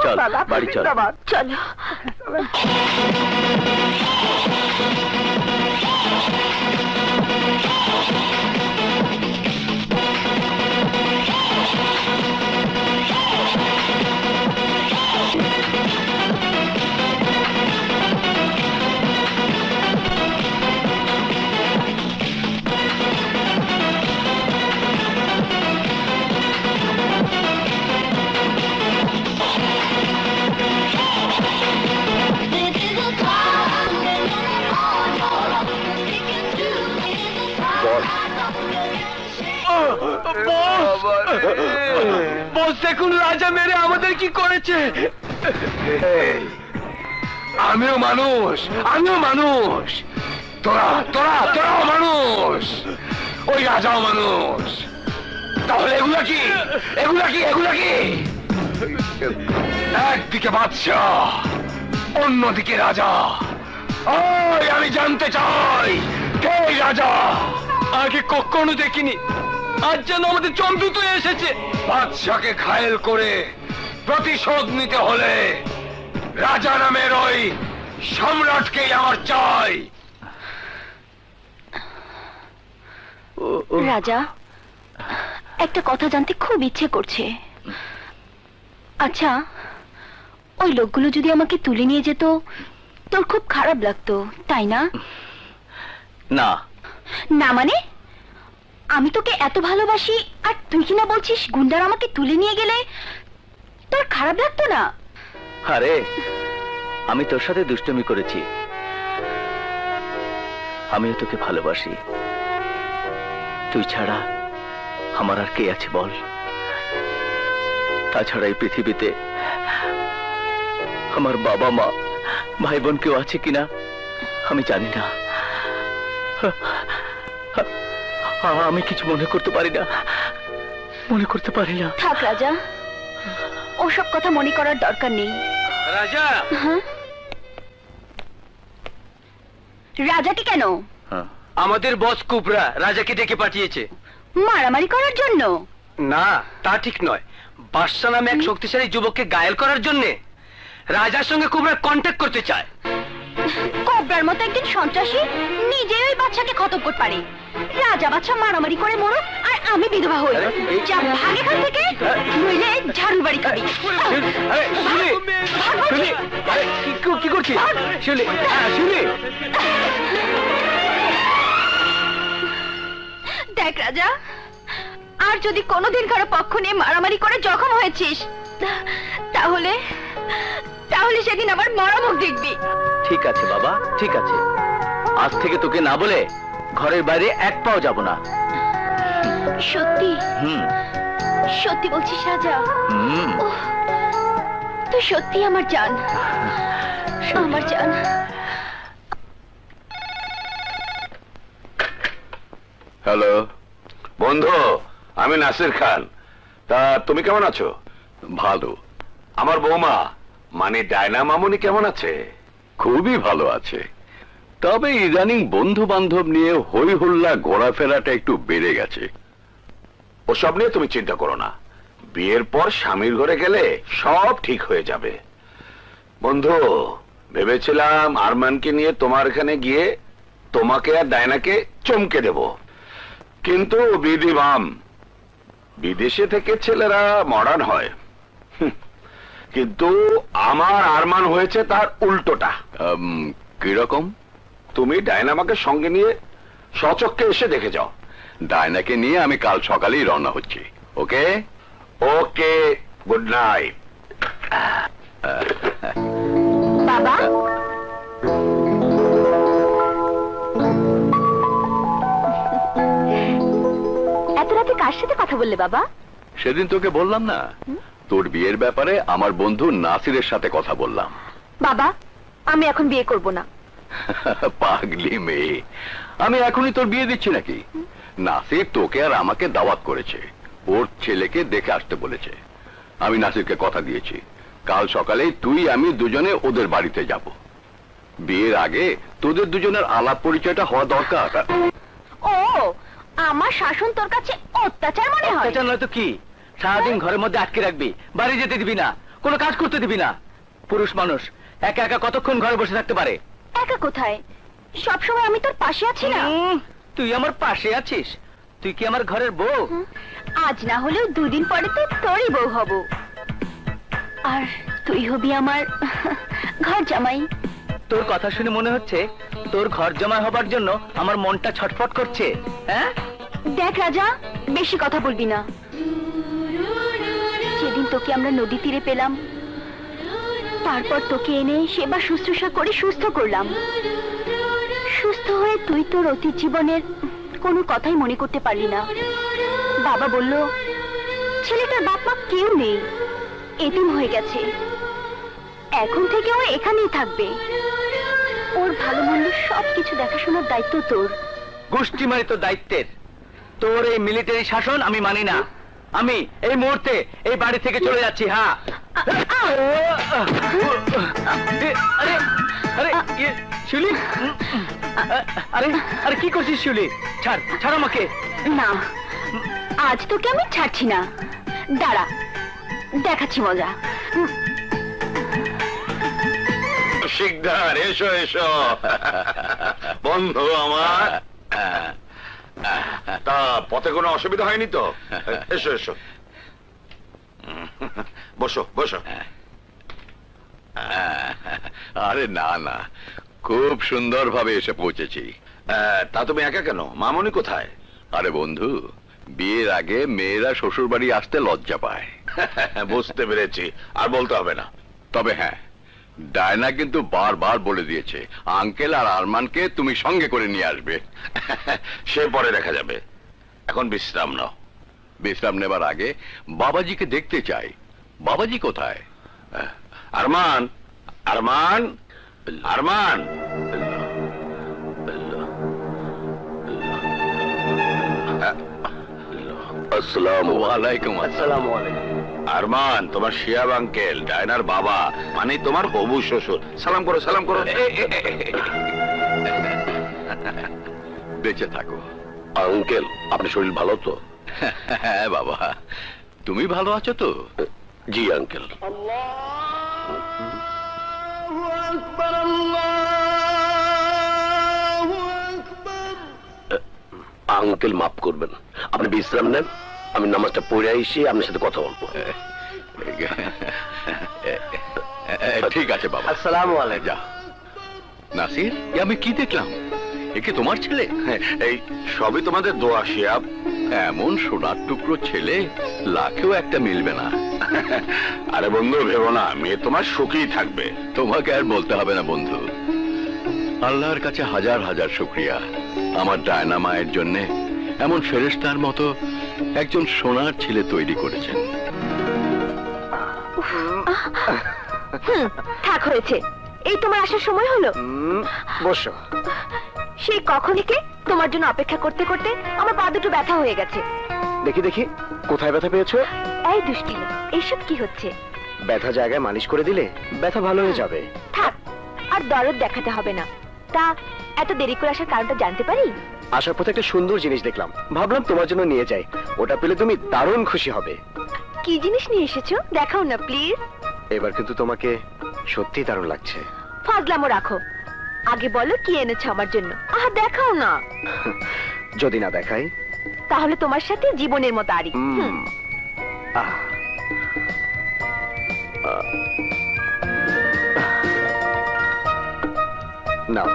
চল বাড়ি চল।
চলো।
This is a song,
বস দেখুন রাজা মেরে আমাদের কি করেছে। আমিও মানুষ, আমিও মানুষ, তোরাও মানুষ, ওই রাজাও মানুষ। তাহলে এগুলা কি? একদিকে বাদশাহ, অন্যদিকে রাজা। ওই আমি জানতে চাই কে রাজা? আগে কখনো দেখিনি, আজ যেন আমাদের চমদুতো এসেছে। বাদশাকে ঘায়েল করে প্রতিশোধ নিতে হলে রাজা নামের ওই সম্রাটকেই আমার চাই।
রাজা, একটা কথা জানতে খুব ইচ্ছে করছে। আচ্ছা, ওই লোকগুলো যদি আমাকে তুলে নিয়ে যেত, তোর খুব খারাপ লাগতো, তাই না?
না।
না মানে? আমি তোকে এত ভালোবাসি আর তুই কিনা বলছিস গুন্ডারা আমাকে তুলে নিয়ে গেলে তোর খারাপ লাগতো না?
আরে, আমি তোর সাথে দুষ্টুমি করেছি, আমিও তোকে ভালোবাসি। তুই ছাড়া আমার আর কে আছে বল? তাছাড়া এই পৃথিবীতে আমার বাবা মা ভাই বোন কেউ আছে কিনা আমি জানি না। আমি কিছু মনে করতে পারি না।
থাক রাজা, ওসব কথা মনে করার দরকার নেই।
রাজা,
রাজাকে কেন?
আমাদের বস কুবরা রাজাকে ডেকে পাঠিয়েছে।
মারামারি করার জন্য?
না, তা ঠিক নয়। বাদশা নামে এক শক্তিশালী যুবককে ঘায়েল করার জন্য রাজার সঙ্গে কুবরা কন্ট্যাক্ট করতে চায়।
কোবরার মতো একজন সন্ত্রাসী নিজে ওই বাচ্চাকে খতম করতে পারে। রাজা বাচ্চা মারামারি করে মরো আর আমি বিধবা হই। যা ভাগ এখান থেকে, নইলে ঝাড়ু বাড়ি খাবি।
কি করছিস?
দেখ রাজা, আর যদি কোনোদিন কারো পক্ষ নিয়ে মারামারি করে জখম হয়েছিস, তাহলে সেদিন আবার মরা মুখ দেখবি।
ঠিক আছে বাবা, ঠিক আছে। আজ থেকে তোকে না বলে ঘরের বাইরে এক পাও যাব না।
সত্যি? সত্যি বলছিস রাজা? তুই সত্যি আমার জান, আমার জান।
হ্যালো বন্ধু, আমি নাসির খান। তা তুমি কেমন আছো?
ভালো।
আমার বৌমা মানে ডায়না মামুনি কেমন আছে?
খুবই ভালো আছে। তবে ইদানিং বন্ধু বান্ধব নিয়ে হই হুল্লা ঘোরাফেরাটা একটু বেড়ে গেছে।
ওসব নিয়ে তুমি চিন্তা করো না, বিয়ের পর স্বামীর ঘরে গেলে সব ঠিক হয়ে যাবে। বন্ধু, ভেবেছিলাম আরমানকে নিয়ে তোমার এখানে গিয়ে তোমাকে আর ডায়নাকে চমকে দেব, কিন্তু বিধিবাম, বিদেশে থেকে ছেলেরা মডার্ন হয়। কিন্তু আমার আরমান হয়েছে তার উল্টোটা।
কিরকম?
তুমি ডায়নামাকে সঙ্গে নিয়ে সচক্ষে এসে দেখে যাও।
ডায়নাকে নিয়ে আমি কাল সকালেই রওনা হচ্ছি। ওকে
ওকে, গুড নাইট।
বাবা, এত রাতে কার সাথে কথা বললে বাবা?
সেদিন তোকে বললাম না, তোর বিয়ের ব্যাপারে আমার বন্ধু নাসিরের সাথে কথা বললাম।
বাবা, আমি এখন বিয়ে করব না।
পাগলি মেয়ে, আমি এখনই তোর বিয়ে দিচ্ছি নাকি? নাসির তোকে আর আমাকে দাওয়াত করেছে, ওর ছেলেকে দেখে আসতে বলেছে। আমি নাসিরকে কথা দিয়েছি, কাল সকালে তুই আমি দুজনে ওদের বাড়িতে যাব। বিয়ের আগে তোদের দুজনের আলাপ পরিচয়টা হওয়া দরকার।
ও, আমার শাসন তোর কাছে অত্যাচার মনে হয়?
অত্যাচার নয় তো কি? সারাদিন ঘরের মধ্যে আটকে রাখবি, বাড়ি যেতে দিবি না, কোনো কাজ করতে দিবি না। পুরুষ মানুষ একা একা কতক্ষণ ঘরে বসে থাকতে পারে?
একা কোথায়, সবসময় আমি তোর পাশে আছি না।
তুই আমার পাশে আছিস? তুই কি আমার ঘরের বউ?
আজ না হলেও দুদিন পরে তো তোরই বউ হব, আর তুই হবি আমার ঘর জামাই।
তোর কথা শুনে মনে হচ্ছে তোর ঘর জামাই হবার জন্য আমার মনটা ছটফট করছে। হ্যাঁ,
দেখ রাজা, বেশি কথা বলবি না। যেদিন তোকে আমরা নদী তীরে পেলাম, তারপর তোকে এনে সেবা শুশ্রূষা করে সুস্থ করলাম। সুস্থ হয়ে তুই তোর অতীত জীবনের কোনো কথাই মনে করতে পারলি না। বাবা বলল ছেলেটার বাপ মা কেউ নেই, এতিম হয়ে গেছে। এখন থেকে ও এখানেই থাকবে। ওর ভালো মন্দ সবকিছু দেখাশোনার দায়িত্ব তোর।
গোষ্ঠী মানে তো দায়িত্বের। তোর এই মিলিটারি শাসন আমি মানি না। আমি এই মুহূর্তে এই বাড়ি থেকে চলে যাচ্ছি। হ্যাঁ, আরে আরে শিউলি, আরে আরে কি করছিস শিউলি? ছাড় ছাড় আমাকে।
না, আজ তোকে আমি ছাড়ছি না। দাঁড়া, দেখাচ্ছি মজা।
শিকদার, এসো এসো বন্ধু আমার। তা পথে কোনো অসুবিধা হয়নি তো? এসো এসো, বসো বসো।
আরে না না, খুব সুন্দরভাবে এসে পৌঁছেছি।
তা তুমি একা কেন? মামনি কোথায়?
আরে বন্ধু, বিয়ের আগে মেয়েরা শ্বশুর বাড়ি আসতে লজ্জা পায়।
বুঝতে পেরেছি, আর বলতে হবে না।
তবে হ্যাঁ, ডায়না কিন্তু বারবার বলে দিয়েছে আঙ্কেল আর আরমানকে তুমি সঙ্গে করে নিয়ে আসবে।
সে পরে দেখা যাবে, এখন বিশ্রাম নাও।
বিশ্রাম নেবার আগে বাবাজিকে দেখতে চাই। বাবাজি কোথায়?
আরমান, আরমান, আরমান।
আসসালামু আলাইকুম। আসসালামু আলাইকুম।
আরমান, তোমার শিয়াব আঙ্কেল, ডায়নার বাবা, মানে তোমার হবু শ্বশুর। সালাম করো, সালাম করো।
বেঁচে থাকো
আঙ্কেল। আপনার শরীর ভালো তো?
হ্যাঁ বাবা, তুমি ভালো আছো তো?
জি আঙ্কেল। আঙ্কেল মাফ করবেন, আপনি বিশ্রাম নেন, আমি নামাজটা পড়ে এসে আপনার সাথে কথা বলবো।
ঠিক আছে বাবা।
আসসালামু আলাইকুম।
যা। নাসির, এ আমি কি দেখলাম? এ কি তোমার ছেলে?
এই সবই তোমাদের দোয়া শিয়াব।
এমন সোনার টুকরো ছেলে লাখেও একটা মিলবে না।
আরে বন্ধু, ভেবো না, মেয়ে তোমার সুখেই থাকবে।
তোমাকে আর বলতে হবে না বন্ধু। আল্লাহর কাছে হাজার হাজার শুকরিয়া, আমার ডায়না মায়ের জন্য এমন ফেরেশতার মতো একজন সোনার ছেলে তৈরি করেছেন।
থাক, হয়েছে। এই তোমার আসার সময় হলো।
বসো।
সেই কখন থেকে তোমার জন্য অপেক্ষা করতে করতে আমার পা দুটো ব্যথা হয়ে গেছে।
দেখি দেখি, কোথায় ব্যথা পেয়েছো?
এই দুষ্টি, এইসব কি হচ্ছে?
ব্যথা জায়গায় মালিশ করে দিলে ব্যথা ভালো হয়ে যাবে।
থাক, আর দরদ দেখাতে হবে না। তা এত দেরি করে আসার কারণটা জানতে পারি?
আসার পথে একটা সুন্দর জিনিস দেখলাম, ভাবলাম তোমার জন্য নিয়ে যাই। ওটা পেলে তুমি দারুণ খুশি হবে।
কি জিনিস নিয়ে এসেছো? দেখাও না প্লিজ।
এবার কিন্তু তোমাকে সত্যি দারুণ লাগছে।
ফাজলামো রাখো, আগে বলো কি এনেছো আমার জন্য। আহা, দেখাও না।
যদি না দেখাই
তাহলে তোমার সাথে জীবনের মতো আরি।
নাও।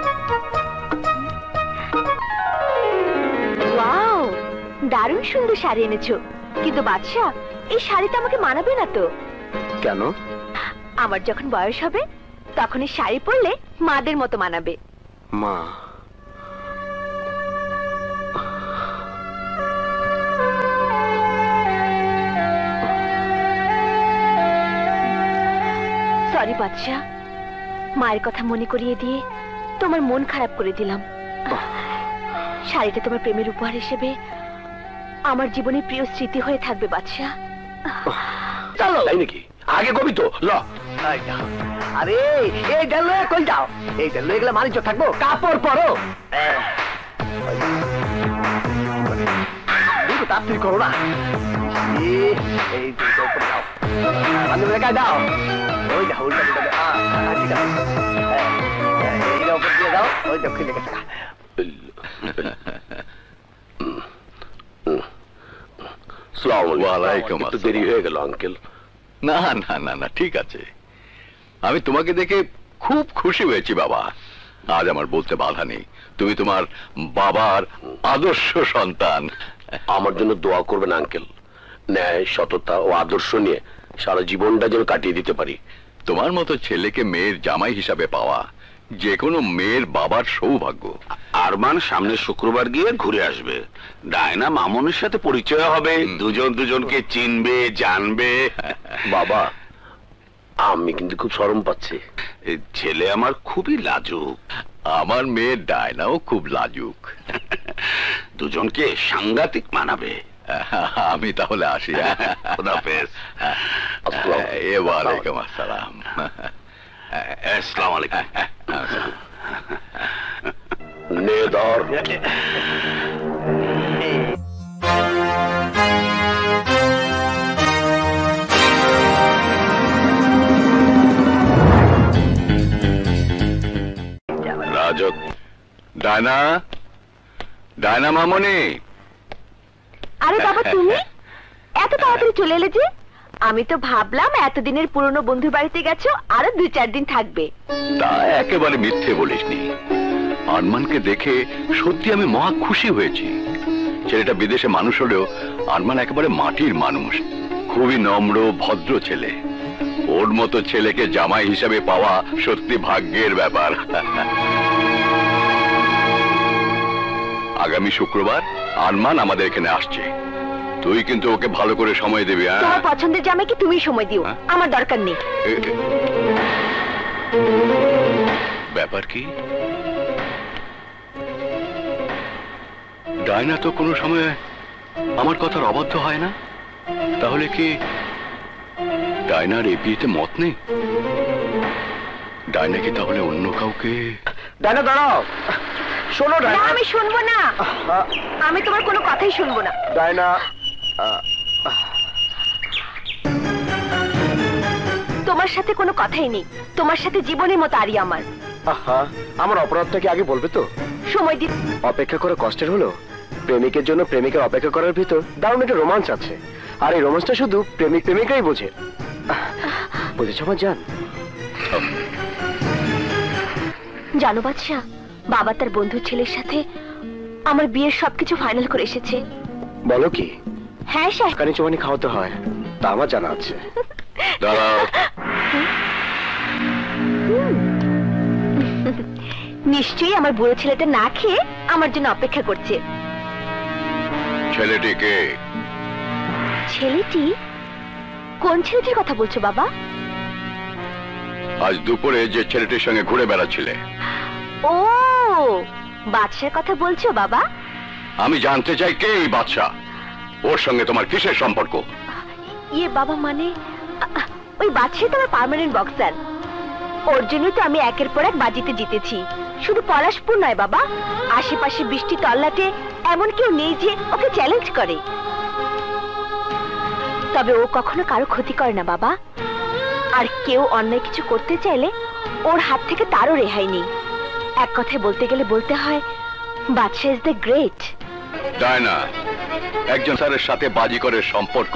ওয়াও, দারুণ সুন্দর শাড়ি এনেছো। কিন্তু বাদশা, এই শাড়িটা আমাকে মানাবে না তো।
কেন?
আমার যখন বয়স হবে তখন এই শাড়ি পরলে মাদের মতো মানাবে।
মা,
সরি বাদশা, মায়ের কথা মনে করিয়ে দিয়ে তোমার মন খারাপ করে দিলাম। শাড়িটা তোমার প্রেমের উপহার হিসেবে আমার জীবনের প্রিয় স্মৃতি হয়ে থাকবে বাদশা।
চলো। তাই নাকি? আগে কবি তো ল। আরে এই গেল, কই যাও? এই গেল, এগুলো মানিজ্য থাকবো, কাপড় পরো। তাড়াতাড়ি করো না। এই উপরে যাও, বান্ধবীরা গায়ে দাও। ওই দেখো, উল্টা ঠিক আছে। এইটা উপর দিয়ে দাও, ওই দক্ষিণ দিকে থাকা।
একটু
দেরি হয়ে গেল আঙ্কেল।
না না না না, ঠিক আছে। আমি তোমাকে দেখে খুব খুশি হয়েছি বাবা। আজ আমার বলতে বাধা নেই, তুমি তোমার বাবার আদর্শ সন্তান।
আমার জন্য দোয়া করবেন আঙ্কেল, ন্যায়, সততা ও আদর্শ নিয়ে সারা জীবনটা যেন কাটিয়ে দিতে পারি।
তোমার মতো ছেলেকে মেয়ের জামাই হিসাবে পাওয়া যে কোনো মেয়ের বাবার সৌভাগ্য।
আরমান সামনে শুক্রবার গিয়ে ঘুরে আসবে, ডায়না মামুনের সাথে পরিচয় হবে, দুজন দুজনকে চিনবে জানবে।
বাবা, আমি কিন্তু খুব শরম পাচ্ছি।
ছেলে আমার খুবই লাজুক।
আমার মেয়ে ডায়নাও খুব লাজুক।
দুজনকে সাংঘাতিক মানাবে।
আমি তাহলে আসি।
খুদাফেজ।
ওয়ালাইকুম আসসালাম।
আসসালামু আলাইকুম।
নে ধর।
রাজক, ডায়না, ডায়না মামনি।
আরে বাবা, তুমি এত তাড়াতাড়ি চলে এলে যে? আমি তো ভাবলাম এতদিনের পুরনো বন্ধুর বাড়িতে গেছো, আরো 2-4 দিন থাকবে।
তা একেবারে মিথ্যে বলিসনি। আরমানকে দেখে সত্যি আমি মহা খুশি হয়েছি। ছেলেটা বিদেশে মানুষ হলেও আরমান একেবারে মাটির মানুষ, খুবই নম্র ভদ্র ছেলে। ওর মতো ছেলেকে জামাই হিসাবে পাওয়া সত্যি ভাগ্যের ব্যাপার। আগামী শুক্রবার আরমান আমাদের এখানে আসছে। তুই কিন্তু ওকে ভালো করে সময় দিবি।
তোমার পছন্দের জামাইকে তুমি সময় দিও, আমার দরকার নেই।
ব্যাপার কি? ডায়না তো কোনো সময় আমার কথার অবাধ্য হয় না। তাহলে কি ডায়নার এই বিয়েতে মত নেই? ডায়না কি তাহলে অন্য কাউকে?
ডায়না দাঁড়াও, শোনো
না, আমি শুনবো না। আমি তোমার কোনো কথাই শুনবো না।
ডায়না,
তোমার সাথে কোনো কথাই নেই। তোমার সাথে জীবনের মতো আরি আমার।
আমার অপরাধটাকে আগে বলবে তো?
সময় দি।
অপেক্ষা করে কষ্টের হলো? প্রেমিকের জন্য প্রেমিকের অপেক্ষা করার ভিতর দারুণ একটা রোমাঞ্চ আছে। আর এই রোমাঞ্চটা শুধু প্রেমিক প্রেমিকাই বোঝে। বুঝেছ আমার জান?
জানো বাদশা, বাবা তার বন্ধুর ছেলের সাথে আমার বিয়ের সবকিছু ফাইনাল করে এসেছে।
বলো কি?
হ্যাঁ স্যার।
কানি চুমানি খাওয়াতে হয়, তা আমার জানা আছে।
দাঁড়াও।
নিশ্চয়ই আমার বুড়ো ছেলেটা না খেয়ে আমার জন্য অপেক্ষা করছে।
ছেলেটিকে?
ছেলেটি? কোন ছেলেটির কথা বলছো বাবা?
আজ দুপুরে যে ছেলেটির সঙ্গে ঘুরে বেড়াচ্ছিলে।
ও, বাদশার কথা বলছো বাবা?
আমি জানতে চাই কে এই বাদশা, ওর সঙ্গে তোমার কিসের সম্পর্ক?
ইয়ে বাবা, মানে ওই বাদশাই তো আমার পার্মানেন্ট বক্সার। ওর জন্যই তো আমি একের পর এক বাজিতে জিতেছি। শুধু পলাশপুর নয় বাবা, আশেপাশে বৃষ্টি তল্লাটে এমন কেউ নেই যে ওকে চ্যালেঞ্জ করে। তবে ও কখনো কারো ক্ষতি করে না বাবা। আর কেউ অন্যায় কিছু করতে চাইলে ওর হাত থেকে তারও রেহাই নেই। এক কথায় বলতে গেলে বলতে হয়, বাদশা ইজ দ্য গ্রেট।
ডায়না, একজন স্যারের সাথে বাজিকরের সম্পর্ক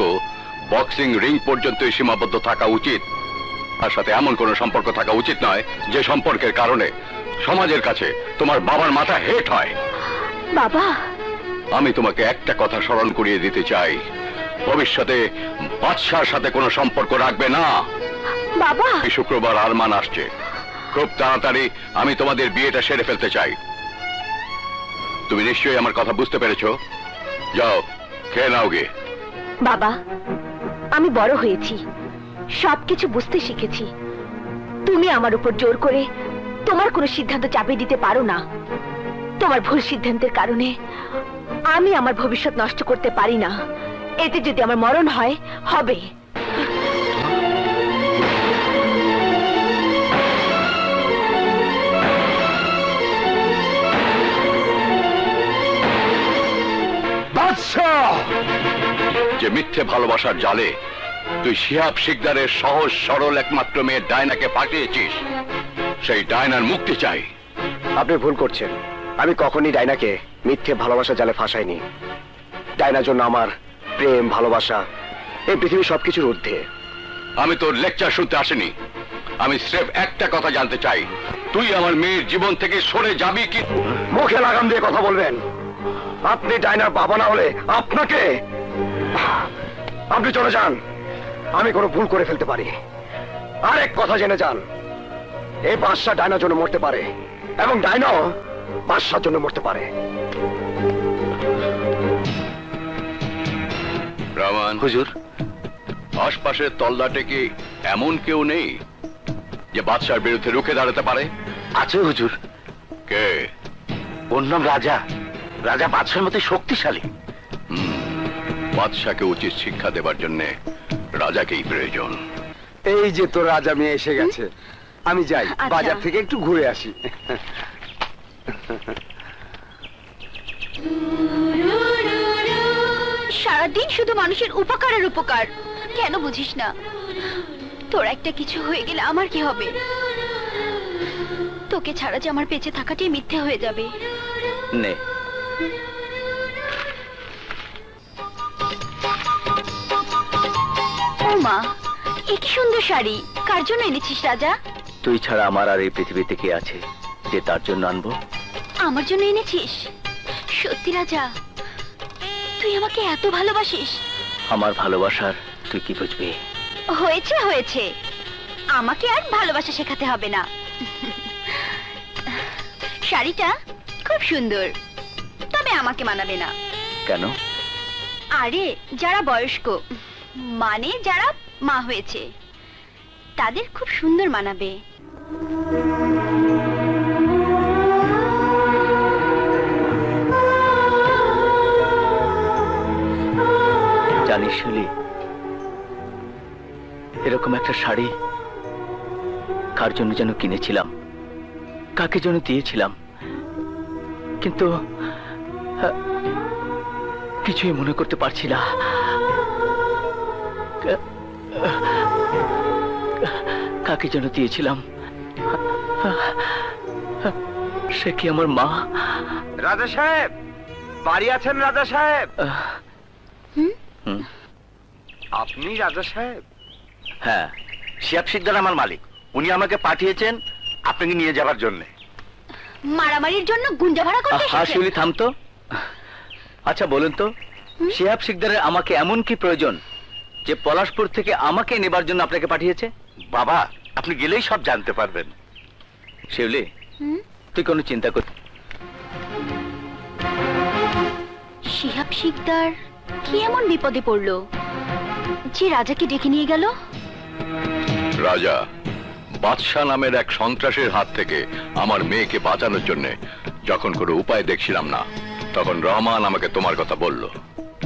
বক্সিং রিং পর্যন্তই সীমাবদ্ধ থাকা উচিত। তার সাথে এমন কোনো সম্পর্ক থাকা উচিত নয় যে সম্পর্কের কারণে সমাজের কাছে তোমার বাবার মাথা হেট হয়।
বাবা,
আমি তোমাকে একটা কথা স্মরণ করিয়ে দিতে চাই, ভবিষ্যতে বাদশার সাথে কোনো সম্পর্ক রাখবে না।
বাবা,
এই শুক্রবার আরমান আসছে, খুব তাড়াতাড়ি আমি তোমাদের বিয়েটা সেরে ফেলতে চাই। তুমি নিশ্চয়ই আমার কথা বুঝতে পেরেছো? যাও, খেয়ে নাও গে।
বাবা, আমি বড় হয়েছি, সবকিছু বুঝতে শিখেছি। তুমি আমার উপর জোর করে তোমার কোনো সিদ্ধান্ত চাপিয়ে দিতে পারো না। তোমার ভুল সিদ্ধান্তের কারণে আমি আমার ভবিষ্যৎ নষ্ট করতে পারি না। এতে যদি আমার মরণ হয়, হবে।
যে মিথ্যে ভালোবাসার জালে তুই শিহাব শিকদারের সহজ সরল একমাত্র মেয়ে ডায়নাকে পাঠিয়েছিস, সেই ডায়নার মুক্তি চাই।
আপনি ভুল করছেন। আমি কখনই ডায়নাকে মিথ্যে ভালোবাসা জালে ফাঁসাইনি। ডায়নার জন্য আমার প্রেম ভালোবাসা এই পৃথিবীর সবকিছুর ঊর্ধ্বে।
আমি তোর লেকচার শুনতে আসিনি। আমি স্রেফ একটা কথা জানতে চাই, তুই আমার মেয়ের জীবন থেকে সরে যাবি কি?
মুখে লাগাম দিয়ে কথা বলবেন। আপনি ডায়নার বাবা না হলে আপনাকে, আপনি চলে যান। আমি কোনো ভুল করে ফেলতে পারি। আরেক কথা জেনে যান, এই বাদশা ডায়নার জন্য মরতে পারে এবং ডায়নাও বাদশার জন্য মরতে পারে।
রহমান,
হুজুর,
আশপাশের তল্লাটে কি এমন কেউ নেই যে বাদশার বিরুদ্ধে রুখে দাঁড়াতে পারে?
আছে হুজুর।
কে?
ওর নাম রাজা। রাজা বাদশার মতো শক্তিশালী।
বাদশাকে উচিত শিক্ষা দেবার জন্য রাজাকেই প্রয়োজন।
এই যে তোর রাজা মেয়ে এসে গেছে, আমি যাই
আচ্ছা।
বাজার থেকে একটু ঘুরে আসি।
সারাদিন শুধু মানুষের উপকারের উপকার, কেন বুঝিস না? তোর একটা কিছু হয়ে গেলে আমার কি হবে? তোকে ছাড়া যে আমার বেঁচে থাকাটাই মিথ্যে হয়ে যাবে।
নে,
ও মা, এ কি সুন্দর শাড়ি! কার জন্য এনেছিস রাজা?
তুই ছাড়া আমার আর এই পৃথিবীতে কে আছে যে তার জন্য আনবো?
আমার জন্য এনেছিস? সত্যি রাজা, তুই আমাকে এত ভালোবাসিস?
আমার ভালোবাসার তুই কি বুঝবি?
হয়েছে হয়েছে, আমাকে আর ভালোবাসা শেখাতে হবে না। শাড়িটা খুব সুন্দর, তবে আমাকে মানাবে না।
কেন?
আরে যারা বয়স্ক, মানে যারা মা হয়েছে, তাদের খুব সুন্দর মানাবে।
জানিস শুলি, এরকম একটা শাড়ি কার জন্য যেন কিনেছিলাম, কাকে যেন দিয়েছিলাম, কিন্তু কিছুই মনে করতে পারছি না। কাকে যেন দিয়েছিলাম, সে কি আমার মা?
রাজা সাহেব, বাড়ি আছেন রাজা সাহেব? আপনি রাজা সাহেব?
হ্যাঁ, শিহাব শিকদার আমার মালিক। উনি আমাকে পাঠিয়েছেন আপনাকে নিয়ে যাবার জন্য।
মারামারির জন্য গুঞ্জা ভাড়া করতে এসেছেন?
শিউলি, থাম তো। আচ্ছা বলুন তো, শিহাব শিকদারের আমাকে এমন কি প্রয়োজন যে পলাশপুর থেকে আমাকে নেবার জন্য আপনাকে পাঠিয়েছে?
বাবা, আপনি গেলেই সব জানতে পারবেন।
শিউলি, তুই কোনো চিন্তা কর।
শিহাব শিকদার কি এমন বিপদে পড়লো যে রাজাকে ডেকে নিয়ে গেল?
রাজা বাদশাহ নামের এক সন্ত্রাসের হাত থেকে আমার মেয়েকে বাঁচানোর জন্য যখন কোনো উপায় দেখছিলাম না, তখন রহমান আমাকে তোমার কথা বলল।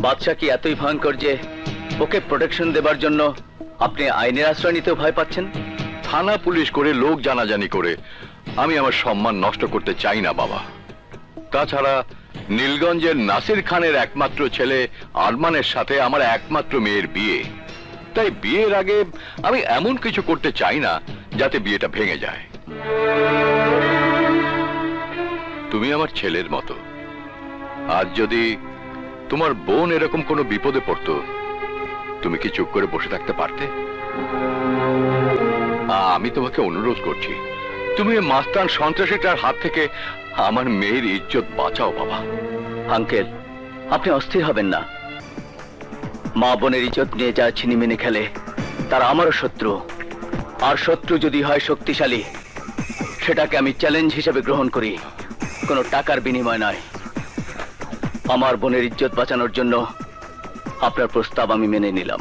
বাদশাহ কি এতই ভয়ঙ্কর যে ওকে প্রোটেকশন দেবার জন্য আপনি আইনের আশ্রয় নিতেও ভয় পাচ্ছেন?
থানা পুলিশ করে লোক জানাজানি করে আমি আমার সম্মান নষ্ট করতে চাই না বাবা। তাছাড়া নীলগঞ্জের নাসির খানের একমাত্র ছেলে আরমানের সাথে আমার একমাত্র মেয়ের বিয়ে, তাই বিয়ের আগে আমি এমন কিছু করতে চাই না যাতে বিয়েটা ভেঙে যায়। তুমি আমার ছেলের মতো, আজ যদি তোমার বোন এরকম কোনো বিপদে পড়তো, তুমি কি চুপ করে বসে থাকতে পারতে? আমি তোমাকে অনুরোধ করছি, তুমি মাস্তান সন্ত্রাসীটার হাত থেকে আমার মেয়ের ইজ্জত বাঁচাও বাবা।
আঙ্কেল, আপনি অস্থির হবেন না। মা বোনের ইজ্জত নিয়ে যা ছিনিমিনি খেলে তারা আমারও শত্রু, আর শত্রু যদি হয় শক্তিশালী, সেটাকে আমি চ্যালেঞ্জ হিসেবে গ্রহণ করি, কোনো টাকার বিনিময় নয়। আমার বোনের ইজ্জত বাঁচানোর জন্য আপনার প্রস্তাব আমি মেনে নিলাম।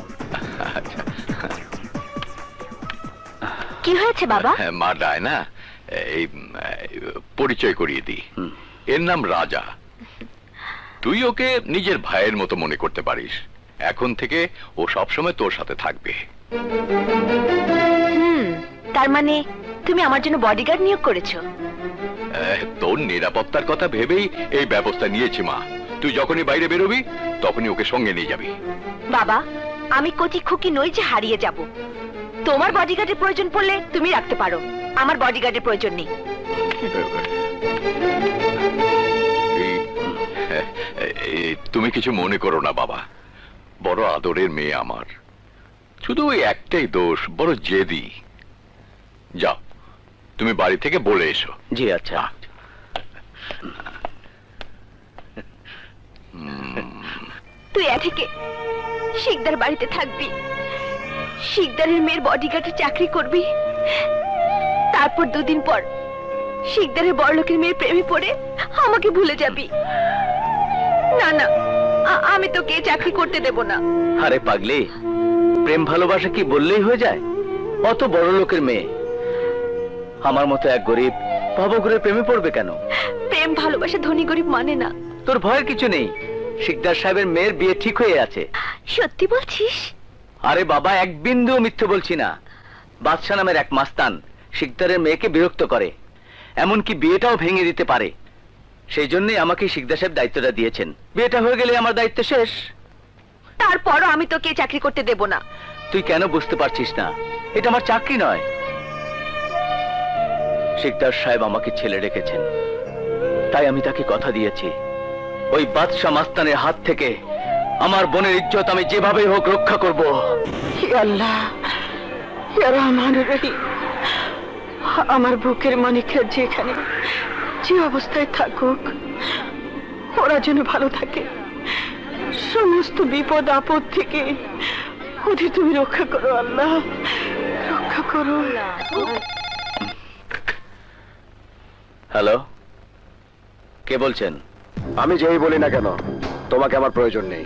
কি হয়েছে বাবা?
মা ডায়না, এই পরিচয় করিয়ে দিই, এর নাম রাজা। তুই ওকে নিজের ভাইয়ের মতো মনে করতে পারিস। এখন থেকে ও সবসময় তোর সাথে থাকবে।
তার মানে তুমি আমার জন্য বডিগার্ড নিয়োগ করেছো?
তোর নিরাপত্তার কথা ভেবেই এই ব্যবস্থা নিয়েছি মা। তুই যখনই বাইরে বেরোবি তখনই ওকে সঙ্গে নিয়ে যাবি।
বাবা, আমি কচি খুকি নই যে হারিয়ে যাব। তোমার বডিগার্ডের প্রয়োজন পড়লে তুমি রাখতে পারো, আমার বডিগার্ডের প্রয়োজন নেই।
তুমি কিছু মনে করো না বাবা, বড় আদরের মেয়ে আমার। শুধু ওই একটাই দোষ, বড় জেদি। যাও, তুমি বাড়ি থেকে বলে এসো।
জি আচ্ছা।
তুই থেকে শিকদার বাড়িতে থাকবি, শিকদারের মেয়ের বডিগার্ডে চাকরি করবি, তারপর 2 দিন পর শিকদারের বড়লোকের মেয়ের প্রেমে পড়ে আমাকে ভুলে যাবি। না না, আমি তোকে এই চাকরি করতে দেব না।
আরে পাগলি, প্রেম ভালোবাসা কি বললেই হয়ে যায়? অত বড় লোকের মেয়ে আমার মতো এক গরিব ভবঘুরের প্রেমে পড়বে কেন?
প্রেম ভালোবাসা ধনী গরিব মানে না।
তোর ভয়ের কিছু নেই, শিকদার সাহেবের মেয়ের বিয়ে ঠিক হয়ে আছে।
সত্যি বলছিস?
আরে বাবা, এক বিন্দু মিথ্যে বলছি না। বাদশা নামের এক মাস্তান শিকদারের মেয়েকে বিরক্ত করে, এমনকি বিয়েটাও ভেঙে দিতে পারে। সেই জন্যই আমাকে শিকদার সাহেব দায়িত্বটা দিয়েছেন। বিয়েটা হয়ে গেলে আমার দায়িত্ব শেষ।
তারপরও আমি তোকে চাকরি করতে দেব না।
তুই কেন বুঝতে পারছিস না? এটা আমার চাকরি নয়। শিকদার সাহেব আমাকে ছেলে রেখেছেন, তাই আমি তাকে কথা দিয়েছি ওই বাদশা মাস্তানের হাত থেকে আমার বোনের ইজ্জত আমি যেভাবে হোক রক্ষা করব।
হে আল্লাহ, হে রহমানুর রহিম, আমার বুকের মানিকরা যেখানে যে অবস্থায় থাকুক ওরা যেন ভালো থাকে। সমস্ত বিপদ আপদ থেকে ওদের তুমি রক্ষা করো আল্লাহ, রক্ষা করো।
হ্যালো, কে বলছেন?
আমি যেই বলি না কেন, তোমাকে আমার প্রয়োজন নেই।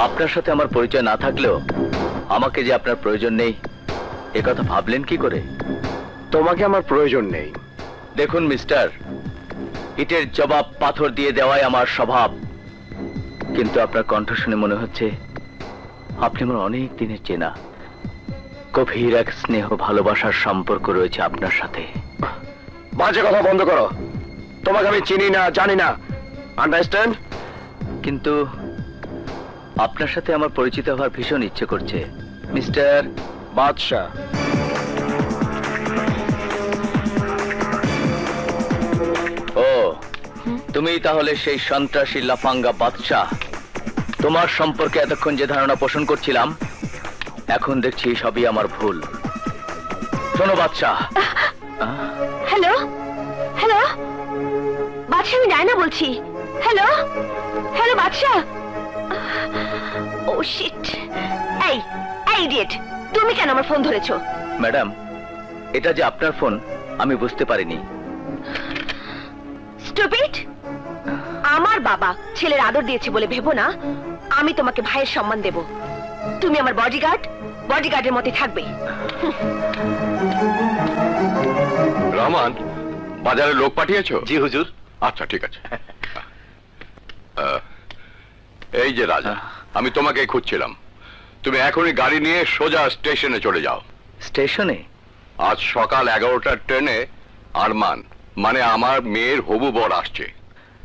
আপনার সাথে আমার পরিচয় না থাকলেও আমাকে যে আপনার প্রয়োজন নেই এ কথা ভাবলেন কি করে?
তোমাকে আমার প্রয়োজন নেই।
দেখুন মিস্টার, ইটের জবাব পাথর দিয়ে দেওয়াই আমার স্বভাব, কিন্তু আপনার কণ্ঠ শুনে মনে হচ্ছে আপনি আমার অনেক দিনের চেনা। গভীর এক স্নেহ ভালোবাসার সম্পর্ক রয়েছে আপনার সাথে।
বাজে কথা বন্ধ করো। তোমাকে আমি চিনি না, জানি না, আন্ডারস্ট্যান্ড?
কিন্তু আপনার সাথে আমার পরিচিত হওয়ার ভীষণ ইচ্ছে করছে মিস্টার
বাদশা।
ও, তুমি তাহলে সেই সন্ত্রাসী লাফাঙ্গা বাদশা। তোমার সম্পর্কে এতক্ষণ যে ধারণা পোষণ করছিলাম এখন দেখছি সবই আমার ভুল। শোনো বাদশা।
হ্যালো হ্যালো, বাদশা, আমি ডায়না বলছি। হ্যালো হ্যালো বাদশা। ও শিট। এই ইডিয়েট, তুমি কেন আমার ফোন ধরেছো?
ম্যাডাম, এটা যে আপনার ফোন আমি বুঝতে পারিনি।
স্টুপিড! আমার বাবা ছেলের আদর দিয়েছে বলে ভেবো না আমি তোমাকে ভাইয়ের সম্মান দেব। তুমি আমার বডিগার্ড, বডিগার্ডের মতোই থাকবে।
রহমান, বাজারে লোক পাঠিয়েছো?
জি হুজুর।
আচ্ছা, ঠিক আছে। এই যে রাজা, আমি তোমাকে খুঁজছিলাম। তুমি এখনই গাড়ি নিয়ে সোজা স্টেশনে চলে যাও।
স্টেশনে?
আজ সকাল 11টার ট্রেনে আরমান, মানে আমার মেয়ের হবু বর আসছে।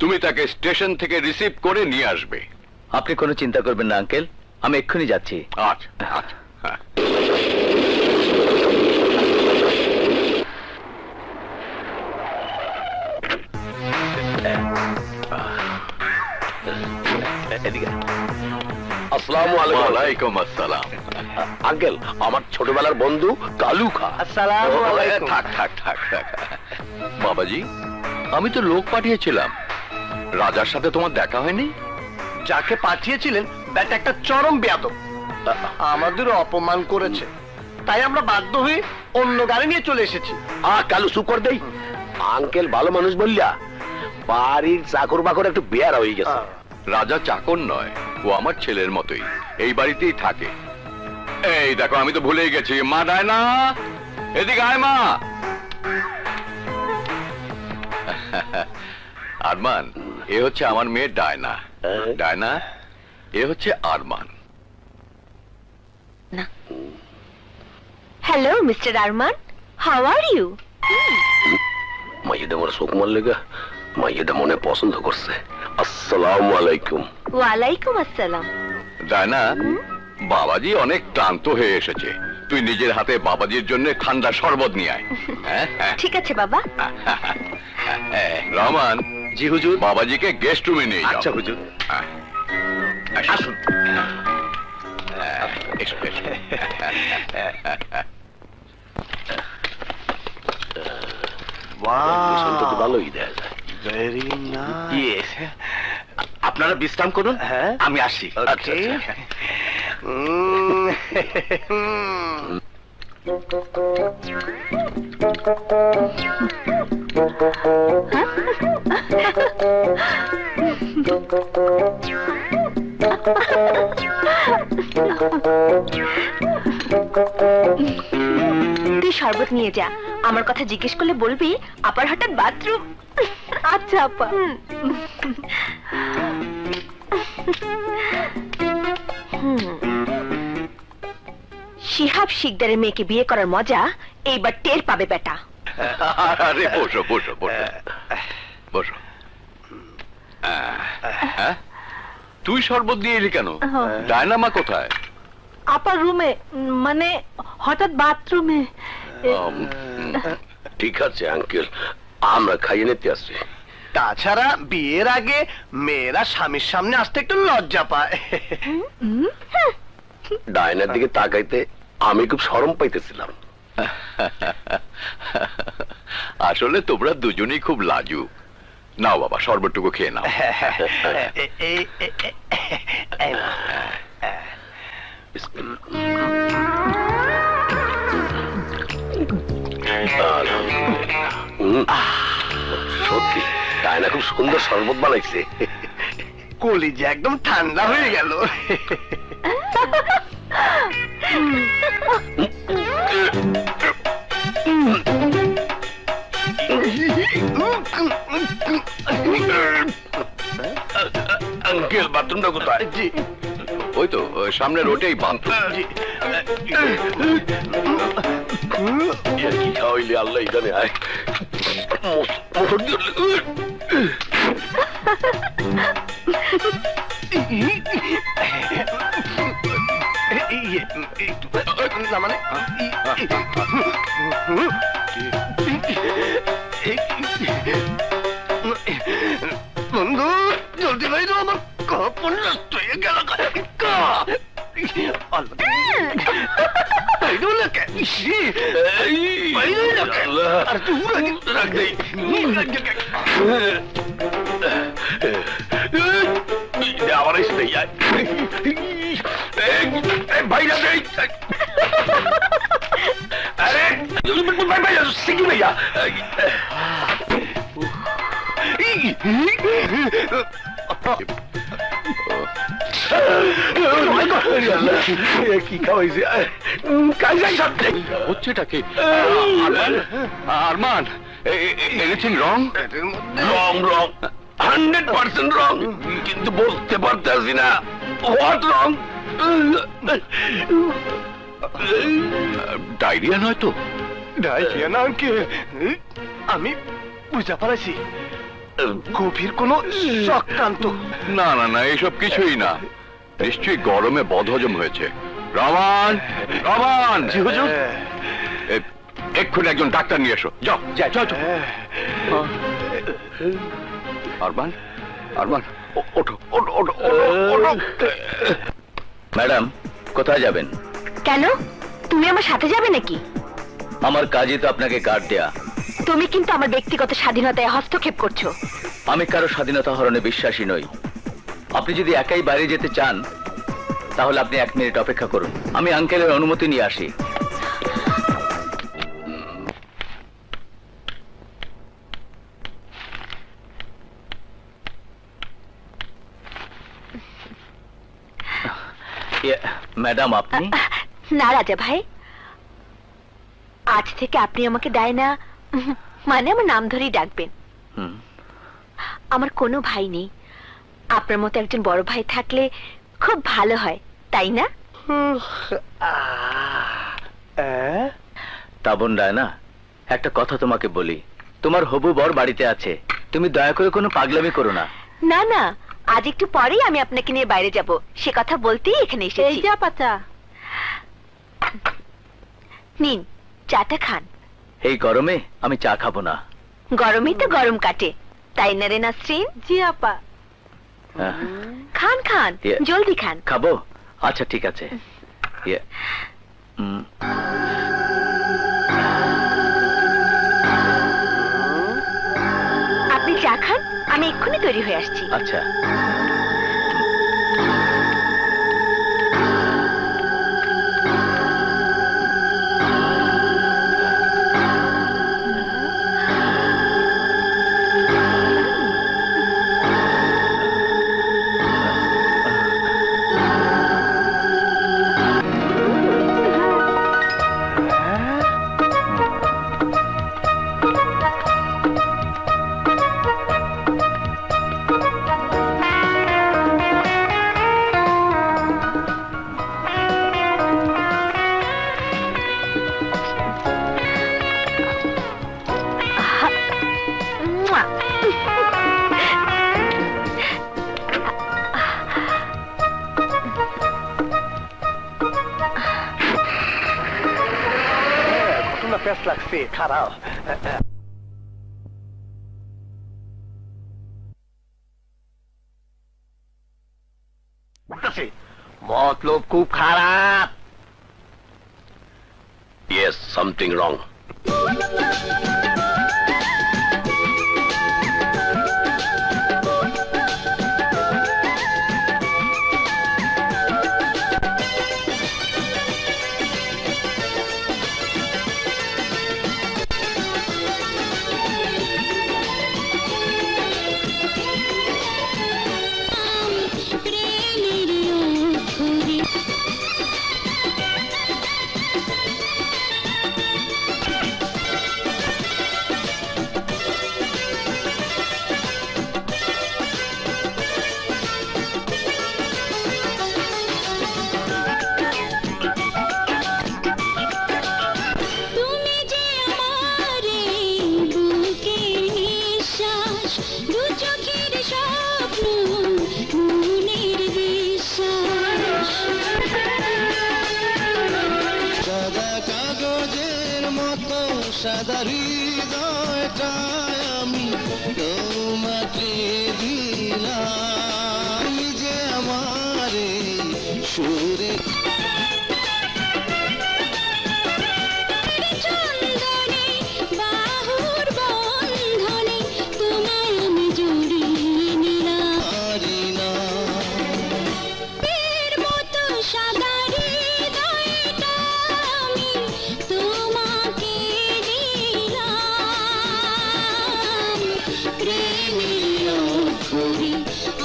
তুমি তাকে স্টেশন থেকে রিসিভ করে নিয়ে আসবে।
আপনি কোনো চিন্তা করবেন না আঙ্কেল, আমি এক্ষুনি যাচ্ছি।
আচ্ছা আচ্ছা, হ্যাঁ।
আসসালামু আলাইকুম।
ওয়ালাইকুম আসসালাম।
আঙ্কেল, আমার ছোটবেলার বন্ধু কালু খা।
আসসালামু আলাইকুম।
থাক থাক থাক থাক। বাবাজি, আমি তো লোক পাঠিয়েছিলাম, রাজার সাথে তোমার দেখা হয়নি?
যাকে পাঠিয়েছিলেন ব্যাটা একটা চরম বেয়াদব, আমাদের অপমান করেছে, তাই আমরা বাধ্য হয়ে অন্য গাড়ি নিয়ে চলে এসেছি। কালু সুকর দেই, আঙ্কেল ভালো মানুষ বললা বাড়ির চাকর বাকর একটু বেয়ার হয়ে গেছে।
রাজা চাকর নয়, ও আমার ছেলের মতোই, এই বাড়িতেই থাকে। এই দেখো, আমি তো ভুলেই গেছি, মা ডায়না, এদিকে আয় মা। আরমান, এ হচ্ছে আমার মেয়ে ডায়না। ডায়না, এ হচ্ছে Arman.
Hello mister Arman, how are you?
মাইয়েটা আমার শোক মার লেগা, মাইয়েটা মনে পছন্দ করছে। আসসালামু আলাইকুম।
ওয়ালাইকুম আসসালাম।
ডায়না, বাবাজি অনেক ক্লান্ত হয়ে এসেছে, তুই নিজের হাতে বাবাজির জন্য ঠান্ডা শরবত নিয়ে আয়।
ঠিক আছে বাবা।
রহমান। জি হুজুর। বাবাজিকে গেস্ট রুমে নিয়ে যাও।
আচ্ছা হুজুর।
আসুন। এসো, এসো।
ভালোই দেখা যায়। Very nice. আপনারা বিশ্রাম করুন, আমি আসি।
তুই শরবত নিয়ে যা, আমার কথা জিজ্ঞেস করলে বলবি আপার হঠাৎ বাথরুম। আচ্ছা আপা। শিহাব শিকদারের মেয়েকে বিয়ে করার মজা এইবার টের পাবে বেটা।
আরে বসো বসো বসো বসো। তুই শরবত দিয়ে এলি কেন? ডায়নামা কোথায়?
আপার রুমে, মানে হঠাৎ বাথরুমে।
ঠিক আছে আঙ্কেল, আমরা খাইয়ে নিতে আসছি।
তাছাড়া বিয়ের আগে মেয়েরা স্বামীর সামনে আসতে একটু লজ্জা পায়।
ডায়নার দিকে তাকাইতে আমি খুব শরম পাইতেছিলাম।
আসলে তোমরা দুজনেই খুব লাজুক। নাও বাবা, শরবতটুকু খেয়ে নাও।
সত্যি ডায়না খুব সুন্দর শরবত বানাইছে।
কলিজা একদম ঠান্ডা হয়ে গেল।
আঙ্কেল বাথরুমটা কোথায়?
জি
ওই তো সামনে রোডেই বাথরুম।
কি খাওয়াইলে আল্লাহ জানে। আয়
মানে বন্ধু জলদি ভাই, আমার কাপড় নষ্ট হয়ে গেল।
আমার ভাইরা আরে সিকি ভাইয়া কি খাওয়াইছে?
হচ্ছেটাকে আরমান, এনিথিং রং?
রং রং 100% রং, কিন্তু বলতে পারতেছি না হোয়াট রং।
ডায়রিয়া নয় তো?
ডায়রিয়া না আঙ্কেল, আমি বুঝা পারছি গভীর কোন চক্রান্ত।
না না না, এসব কিছুই না। নিশ্চয়ই গরমে বদহজম হয়েছে। রমান, রমান, এক্ষুনি একজন ডাক্তার নিয়ে এসো। যাও যাও যাও। আরমান, আরমান, ওঠো ওঠো ওঠো ওঠো।
ম্যাডাম, কোথায় যাবেন?
কেন, তুমি আমার সাথে যাবে নাকি?
আমার কাজই তো আপনাকে গার্ড দেয়া।
তুমি কিন্তু আমার ব্যক্তিগত স্বাধীনতায় হস্তক্ষেপ করছো।
আমি কারো স্বাধীনতা হরণে বিশ্বাসী নই। আপনি যদি একাই বাইরে যেতে চান তাহলে আপনি 1 মিনিট অপেক্ষা করুন, আমি আঙ্কেলের অনুমতি নিয়ে আসি। ম্যাডাম আপনি?
না রাজা ভাই, আজ থেকে আপনি আমাকে ডায়না মানে আমার নাম ধরেই ডাকবেন। আমার কোনো ভাই নেই, আপনার মতো একজন বড় ভাই থাকলে খুব ভালো হয়, তাই না?
তা বোন ডায়না, একটা কথা তোমাকে বলি, তোমার হবু বর বাড়িতে আছে, তুমি দয়া করে কোনো পাগলামি করো না।
না না, আজ একটু পরেই আমি আপনাকে নিয়ে বাইরে যাব, সে কথা বলতেই এখানে এসেছি। এই যা পাতা, নিন চাটা খান।
এই গরমে আমি চা খাবো না।
গরমেই তো গরম কাটে, তাই না রে নাসরিন? জি আপা। খান খান, জলদি খান।
খাবো? আচ্ছা ঠিক আছে।
আপনি চা খান, আমি এক্ষুনি তৈরি হয়ে আসছি।
আচ্ছা।
না প্যাস লাগছে, খারাপ। মতলব খুব খারাপ।
Yes, something wrong.
সাদা হৃদয়টা আমি তোমাকে দিলাম, যে আমারে সুরে বাহুর বন্ধনে তোমায় আমি জড়িয়ে নিলাম, এর মতো সাদা হৃদয়টা আমি তোমাকে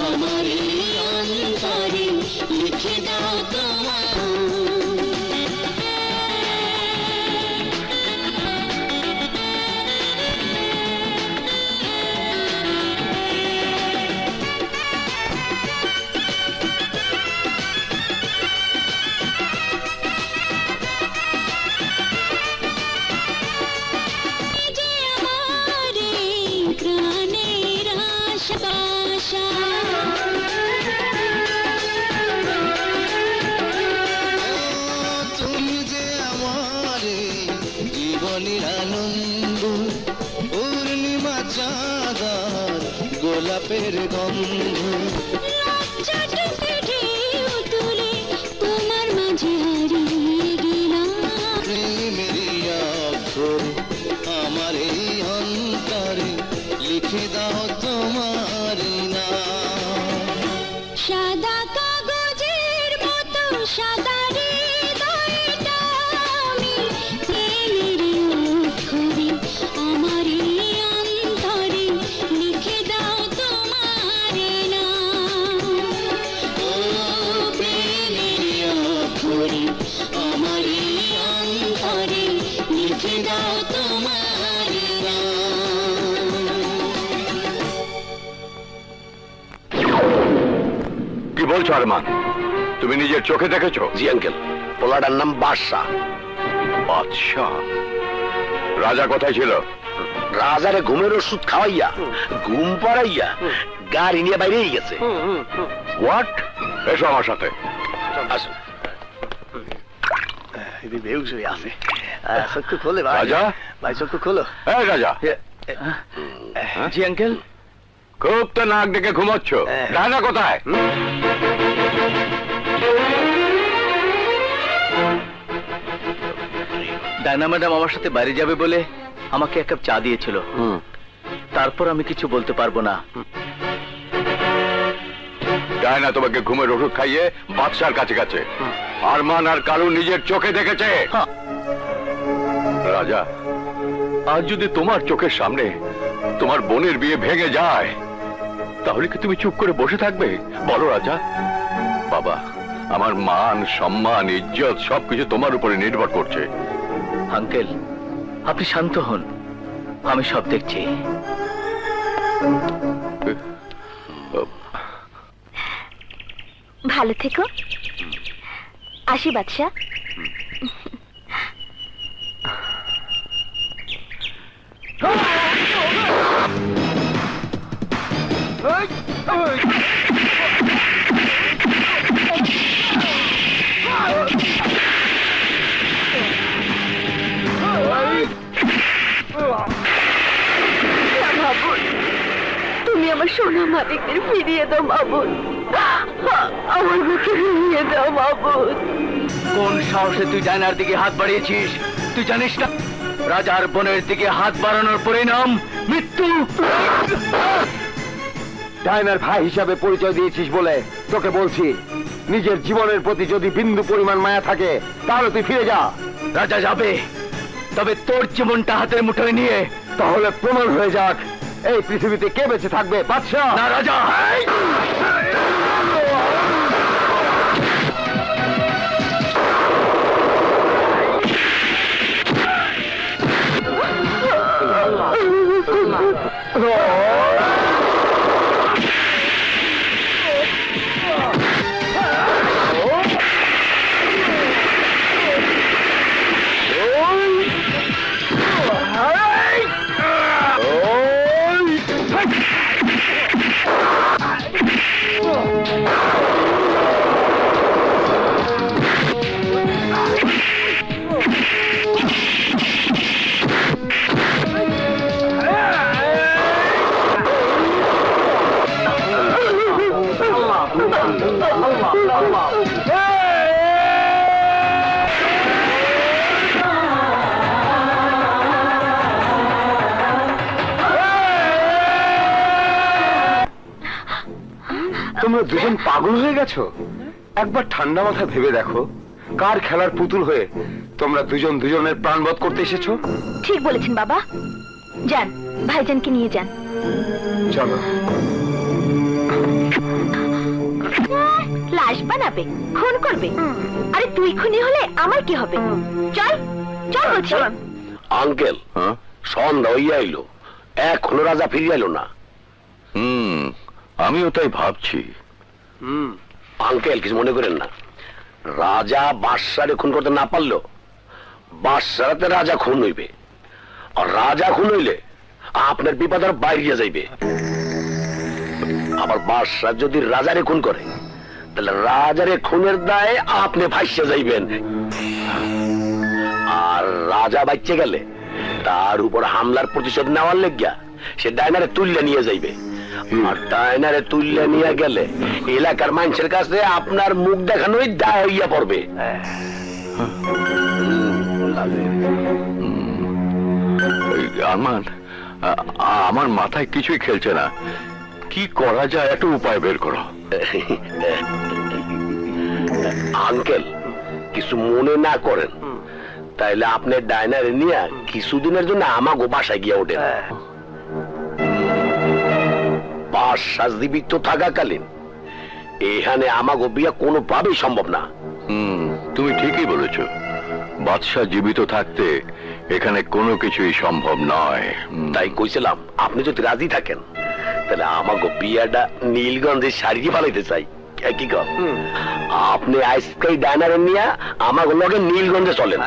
আমার অন্তরে লিখে দাও তোমার। আনন্দ পূর্ণিমা চাঁদার গোলাপের গন্ধ তুলে তোমার মাঝে হারিয়ে গেলাম, প্রেমেরই অক্ষর আমার এই অন্তরে লিখে দাও তোমার নাম। সাদা কাগজের মতো সাদা
কি বলছো আরমান? তুমি নিজের চোখে দেখেছো?
জি আঙ্কেল, পোলাটার নাম বাদশা।
বাদশা? রাজা কোথায় ছিল?
রাজারে ঘুমের ওষুধ খাওয়াইয়া ঘুম পাড়াইয়া গাড়ি নিয়ে বাইরেই গেছে।
হোয়াট? এসো আমার সাথে।
আসুন।
আছে চক্ষু খোলে ভাই।
রাজা
ভাই চক্ষু খোলো।
এই রাজা।
জি আঙ্কেল।
খুব তো নাক ডেকে ঘুমাচ্ছ, রাজা কোথায়?
ডায়না ম্যাডাম আমার সাথে বাইরে যাবে বলে আমাকে এক কাপ চা দিয়েছিল, তারপর আমি কিছু বলতে পারবো না।
ডায়না তোমাকে ঘুমের ওষুধ খাইয়ে বাদশার কাছে গেছে, আরমান আর কালু নিজের চোখে দেখেছে। রাজা, আজ যদি তোমার চোখের সামনে তোমার বোনের বিয়ে ভেঙে যায় তাহলে কি তুমি চুপ করে বসে থাকবে? বলো রাজা। বাবা, আমার মান সম্মান ইজ্জত সবকিছু তোমার উপরে নির্ভর করছে।
আঙ্কেল, আপনি শান্ত হন, আমি সব দেখছি।
ভালো থেকো। আসি বাদশা। মালিকদের ফিরিয়ে দাও মাবুদ, আমার মুখে ফিরিয়ে দাও মাবুদ।
কোন সাহসে তুই ডাইনার দিকে হাত বাড়িয়েছিস? তুই জানিস না রাজার বোনের দিকে হাত বাড়ানোর পরিণাম মৃত্যু?
ডাইনার ভাই হিসাবে পরিচয় দিয়েছিস বলে তোকে বলছি, নিজের জীবনের প্রতি যদি বিন্দু পরিমাণ মায়া থাকে তাহলে তুই ফিরে যা।
রাজা যাবে, তবে তোর জীবনটা হাতের মুঠোয় নিয়ে।
তাহলে প্রমাণ হয়ে যাক এই পৃথিবীতে কে বেঁচে থাকবে, বাদশা
না রাজা।
তোমরা দুজন পাগল হয়ে গেছো? একবার ঠান্ডা মাথায় ভেবে দেখো, কার খেলার পুতুল হয়ে তোমরা দুজন দুজনের প্রাণবধ করতে এসেছো?
ঠিক বলেছেন বাবা, যান ভাইজানকে নিয়ে যান।
চলো।
লাশ বানাবে, খুন করবে? আরে তুই খুনি হলে আমার কি হবে? চল চল বলছি।
আঙ্কেল, সন্ধ্যা হইয়া এলো, এখনো রাজা ফিরিয়ে এলো না।
আমিও তাই ভাবছি।
আঙ্কেল কিছু মনে করেন না, রাজা বাদশারে খুন করতে না পারলো বাদশারাতে রাজা খুন হইবে, আর রাজা খুন হইলে আপনার বিপদ আর বাইরে যাইবে। আবার বাদশা যদি রাজারে খুন করে তাহলে রাজারে খুনের দায়ে আপনি ভাইসা যাইবেন, আর রাজা বাইচে গেলে তার উপর হামলার প্রতিশোধ নেওয়ার লেগিয়া সে ডাইনারে তুললে নিয়ে যাইবে, আর ডাইনারে তুললে নিয়ে গেলে এলাকার মানুষের কাছে আপনার মুখ দেখানোই দায় হইয়া পড়বে।
আরমান, আমার মাথায় কিছুই খেলছে না, কি করা যায় একটা উপায় বের করো।
আঙ্কেল কিছু মনে না করেন, তাইলে আপনি ডাইনারে নিয়ে কিছুদিনের জন্য আমাগো বাসায় গিয়ে ওঠেন। বাদশা জীবিত থাকাকালীন এখানে আমাগো বিয়ে কোনোভাবেই সম্ভব না।
তুমি ঠিকই বলেছ, বাদশা জীবিত থাকতে এখানে কোনো কিছুই সম্ভব নয়।
তাই কইছিলাম আপনি যদি রাজি থাকেন তাহলে আমাগো বিয়াটা নীলগঞ্জে সারিয়ে পালাইতে চাই। কি কর, আপনি আইসকাই ডাইনারে নিয়ে আমাগো লগে নীলগঞ্জে চলেন।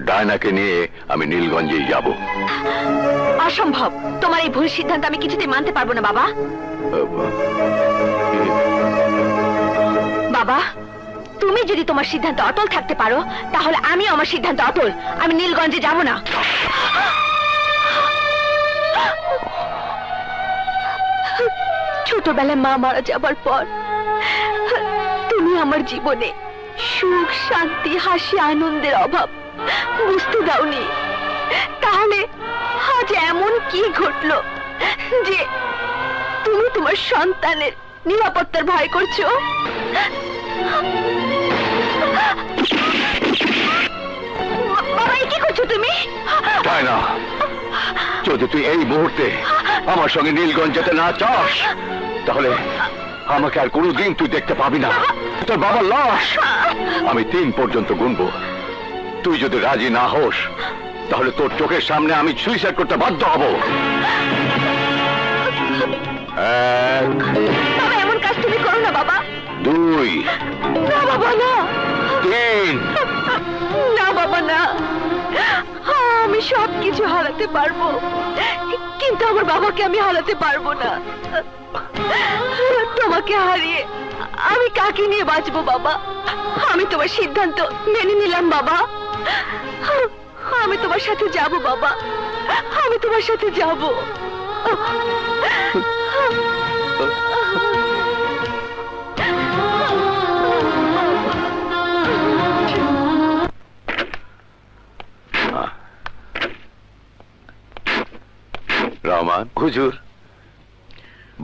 ডায়নাকে নিয়ে আমি নীলগঞ্জেই যাব।
অসম্ভব, তোমার এই ভুল সিদ্ধান্ত আমি কিছুতেই মানতে পারবো না বাবা। বাবা, তুমি যদি তোমার সিদ্ধান্ত অটল থাকতে পারো তাহলে আমিও আমার সিদ্ধান্ত অটল, আমি নীলগঞ্জে যাব না। ছোটবেলায় মা মারা যাবার পর তুমি আমার জীবনে সুখ, শান্তি, হাসি, আনন্দের অভাব বুঝতে দাওনি, তাহলে আজ এমন কি ঘটলো যে তুমি তোমার সন্তানের নিরাপত্তার ভয় করছো? বাবা, কি করছো তুমি?
তাই না, যদি তুই এই মুহূর্তে আমার সঙ্গে নীলগঞ্জ যেতে না চাস তাহলে আমাকে আর কোনোদিন তুই দেখতে পাবি না। তোর বাবার লাশ আমি 3 পর্যন্ত গুনবো, তুই যদি রাজি না হোস তাহলে তোর চোখের সামনে আমি সুইসাইড করতে বাধ্য হব। 1,
বাবা, এমন কাজ তুমি করো না বাবা।
2,
না বাবা, না।
3।
না বাবা, না। আমি সবকিছু হারাতে পারবো, কিন্তু আমার বাবাকে আমি হারাতে পারবো না। তোমাকে হারিয়ে আমি কাকে নিয়ে বাঁচবো বাবা? আমি তোমার সিদ্ধান্ত মেনে নিলাম বাবা, আমি তোমার সাথে যাব বাবা, আমি তোমার সাথে যাব।
রহমান, হুজুর,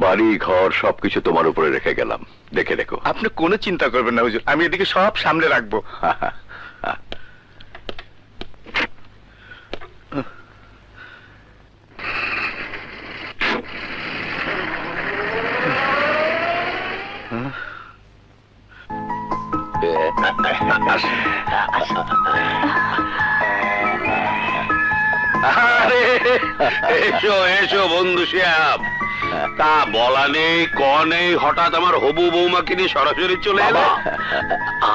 বাড়ি ঘর সবকিছু তোমার উপরে রেখে গেলাম, দেখে রেখো।
আপনি কোনো চিন্তা করবেন না হুজুর, আমি এদিকে সব সামনে রাখবো।
আরে এসো এসো বন্ধু শিয়াব। তা বলা নেই ক নেই, হঠাৎ আমার হবু বৌমাকে নিয়ে সরাসরি চলে এলো।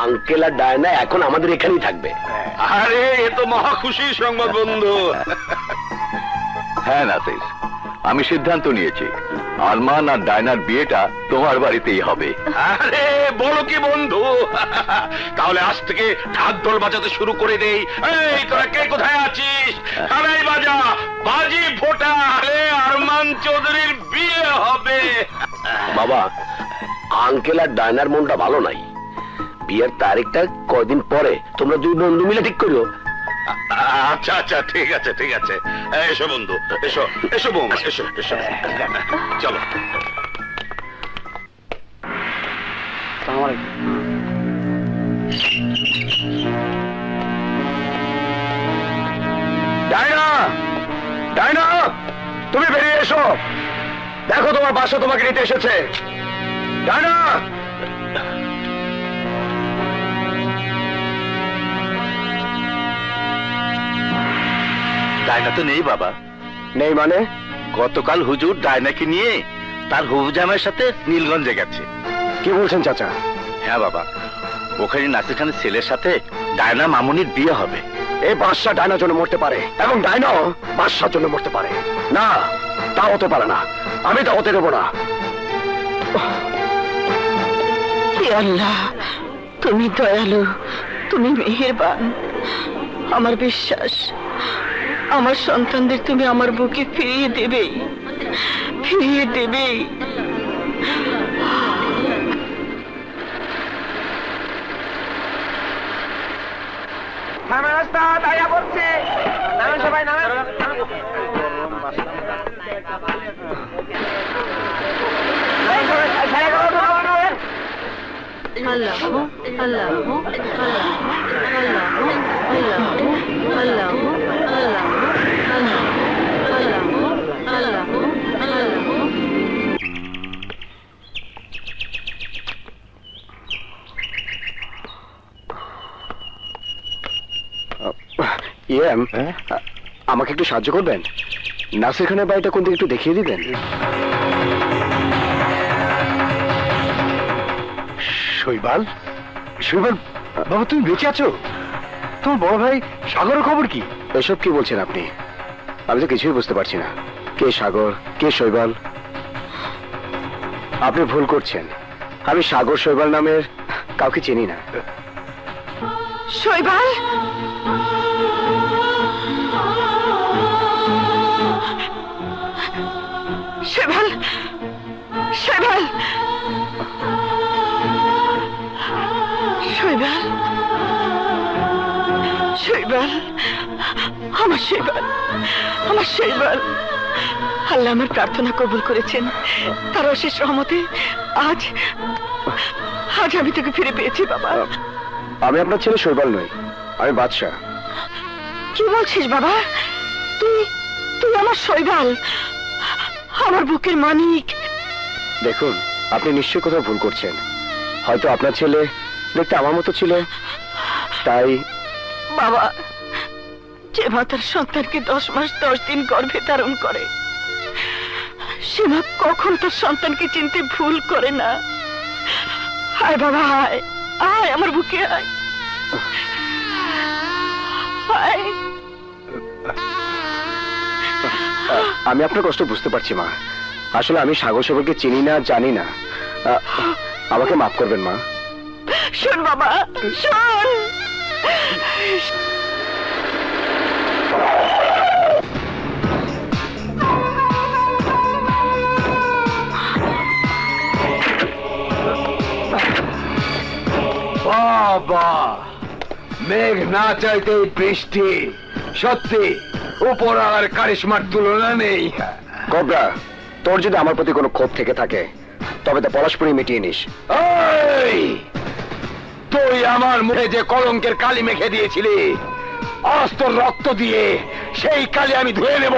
আঙ্কেল আর ডায়না এখন আমাদের এখানেই থাকবে।
আরে এ তো মহা খুশির সংবাদ বন্ধু।
হ্যাঁ নাসির, আমি সিদ্ধান্ত নিয়েছি আরমান আর ডায়নার বিয়েটা তোমার বাড়িতেই হবে।
আরে বলো কি বন্ধু, তাহলে আজ থেকে ঢাক ঢোল বাজাতে শুরু করে দেই। এই তোরা কে কোথায় আছিস? কানাই বাজা, বাজি ফোটা, আরে আরমান চৌধুরীর বিয়ে হবে।
বাবা, আঙ্কেল আর ডায়নার মনটা ভালো নাই। বিয়ের তারিখটা কয়দিন পরে তোমরা দুই বন্ধু মিলে ঠিক করো।
আচ্ছা আচ্ছা, ঠিক আছে ঠিক আছে। এসো বন্ধু, এসো এসো বৌমা, এসো এসো, চলো।
ডায়না, ডায়না, তুমি বেরিয়ে এসো। দেখো তোমার বাসা তোমাকে নিতে এসেছে। ডায়না,
ডায়না তো নেই বাবা।
নেই মানে?
গতকাল হুজুর ডায়নাকে নিয়ে তার হবু জামাইয়ের সাথে নীলগঞ্জে গেছে।
কি বলছেন চাচা?
হ্যাঁ বাবা, ওখানে নাসির খানের ছেলের সাথে ডায়না মামুনির বিয়ে হবে।
এই বাদশা ডায়নার জন্য মরতে পারে এবং ডায়নাও বাদশার জন্য মরতে পারে না। তা হতে পারে না, আমি তা হতে দেবো না।
হে আল্লাহ, তুমি দয়ালু, তুমি মেহেরবান। আমার বিশ্বাস আমার সন্তানদের তুমি আমার বুকে ফিরিয়ে দেবেই, ফিরিয়ে দেবেই।
সবাই নামেন।
আমাকে একটু সাহায্য করবেন? নাসির খানের বাড়িটা কোন দিকে একটু দেখিয়ে দিবেন? শৈবাল, শৈবাল বাবা, তুমি বেঁচে আছো? তোমার বড় ভাই সাগরের খবর কি? এসব কি বলছেন আপনি? আমি তো কিছুই বুঝতে পারছি না। কে সাগর, কে শৈবাল? আপনি ভুল করছেন। আমি সাগর শৈবাল নামের কাউকে চিনি না।
শৈবাল, শৈবাল, শৈবাল, শৈবাল, শৈবাল, আমার শৈবাল, আমার শৈবাল। আল্লাহ আমার প্রার্থনা কবুল করেছেন। তার অশেষ রহমতে আজ আজ আমি তোকে ফিরে পেয়েছি বাবা।
আমি আপনার ছেলে শৈবাল নই, আমি বাদশা।
কি বলছিস বাবা? তুই তুই আমার শৈবাল, আমার বুকের মানিক।
দেখুন, আপনি নিশ্চয়ই কোথাও ভুল করছেন। হয়তো আপনার ছেলে দেখতে আমার মতো ছিল, তাই।
বাবা, যে মা তার সন্তানকে 10 মাস 10 দিন গর্ভে ধারণ করে, সে মা কখন তার সন্তানকে চিনতে ভুল করে না। আয় বাবা, আয়, আয় আমার বুকে আয়, আয়।
আমি আপনার কষ্ট বুঝতে পারছি মা। আসলে আমি সাগর শৈবালকে চিনি না, জানি না। আমাকে মাফ করবেন মা।
শোন বাবা, শোন।
বাবা, মেঘ না চাইতেই বৃষ্টি। সত্যি উপরালার কারিশমার তুলনা নেই।
কোবরা, তোর যদি আমার প্রতি কোনো ক্ষোভ থেকে থাকে তবে তা পলাশপুরি মিটিয়ে নিস।
এই, তুই আমার মুখে যে কলঙ্কের কালি মেখে দিয়েছিলি, আজ তোর রক্ত দিয়ে সেই কালি আমি ধুয়ে নেব।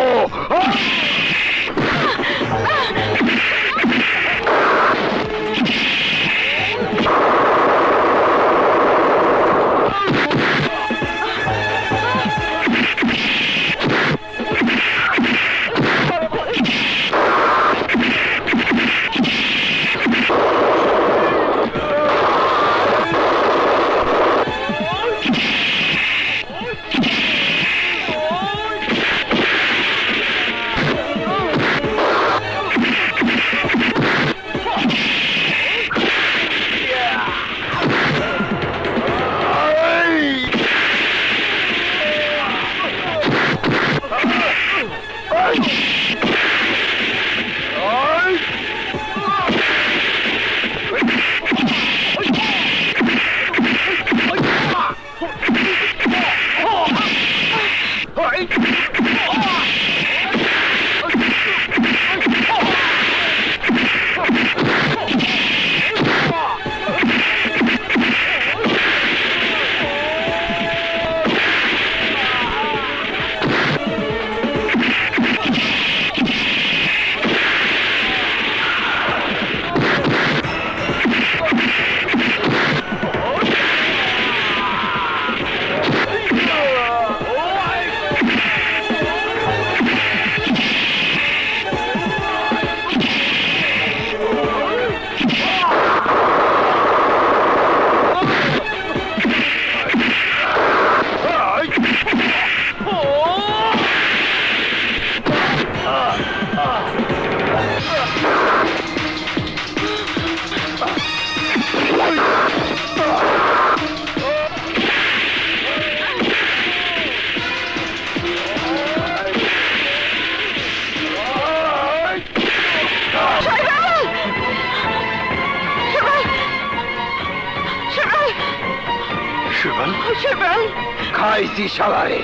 খাইছি শালারে।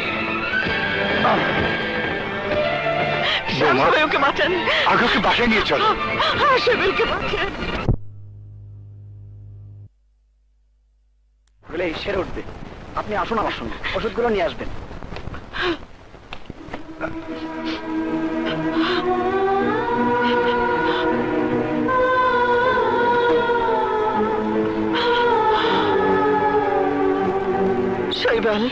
ওকে বাঁচান,
আগাকে বাসায় নিয়ে চলো।
শেবেলকে বাঁচান।
সেরে উঠবে। আপনি আসুন আমার সঙ্গে, ওষুধগুলো নিয়ে আসবেন।
শৈবাল,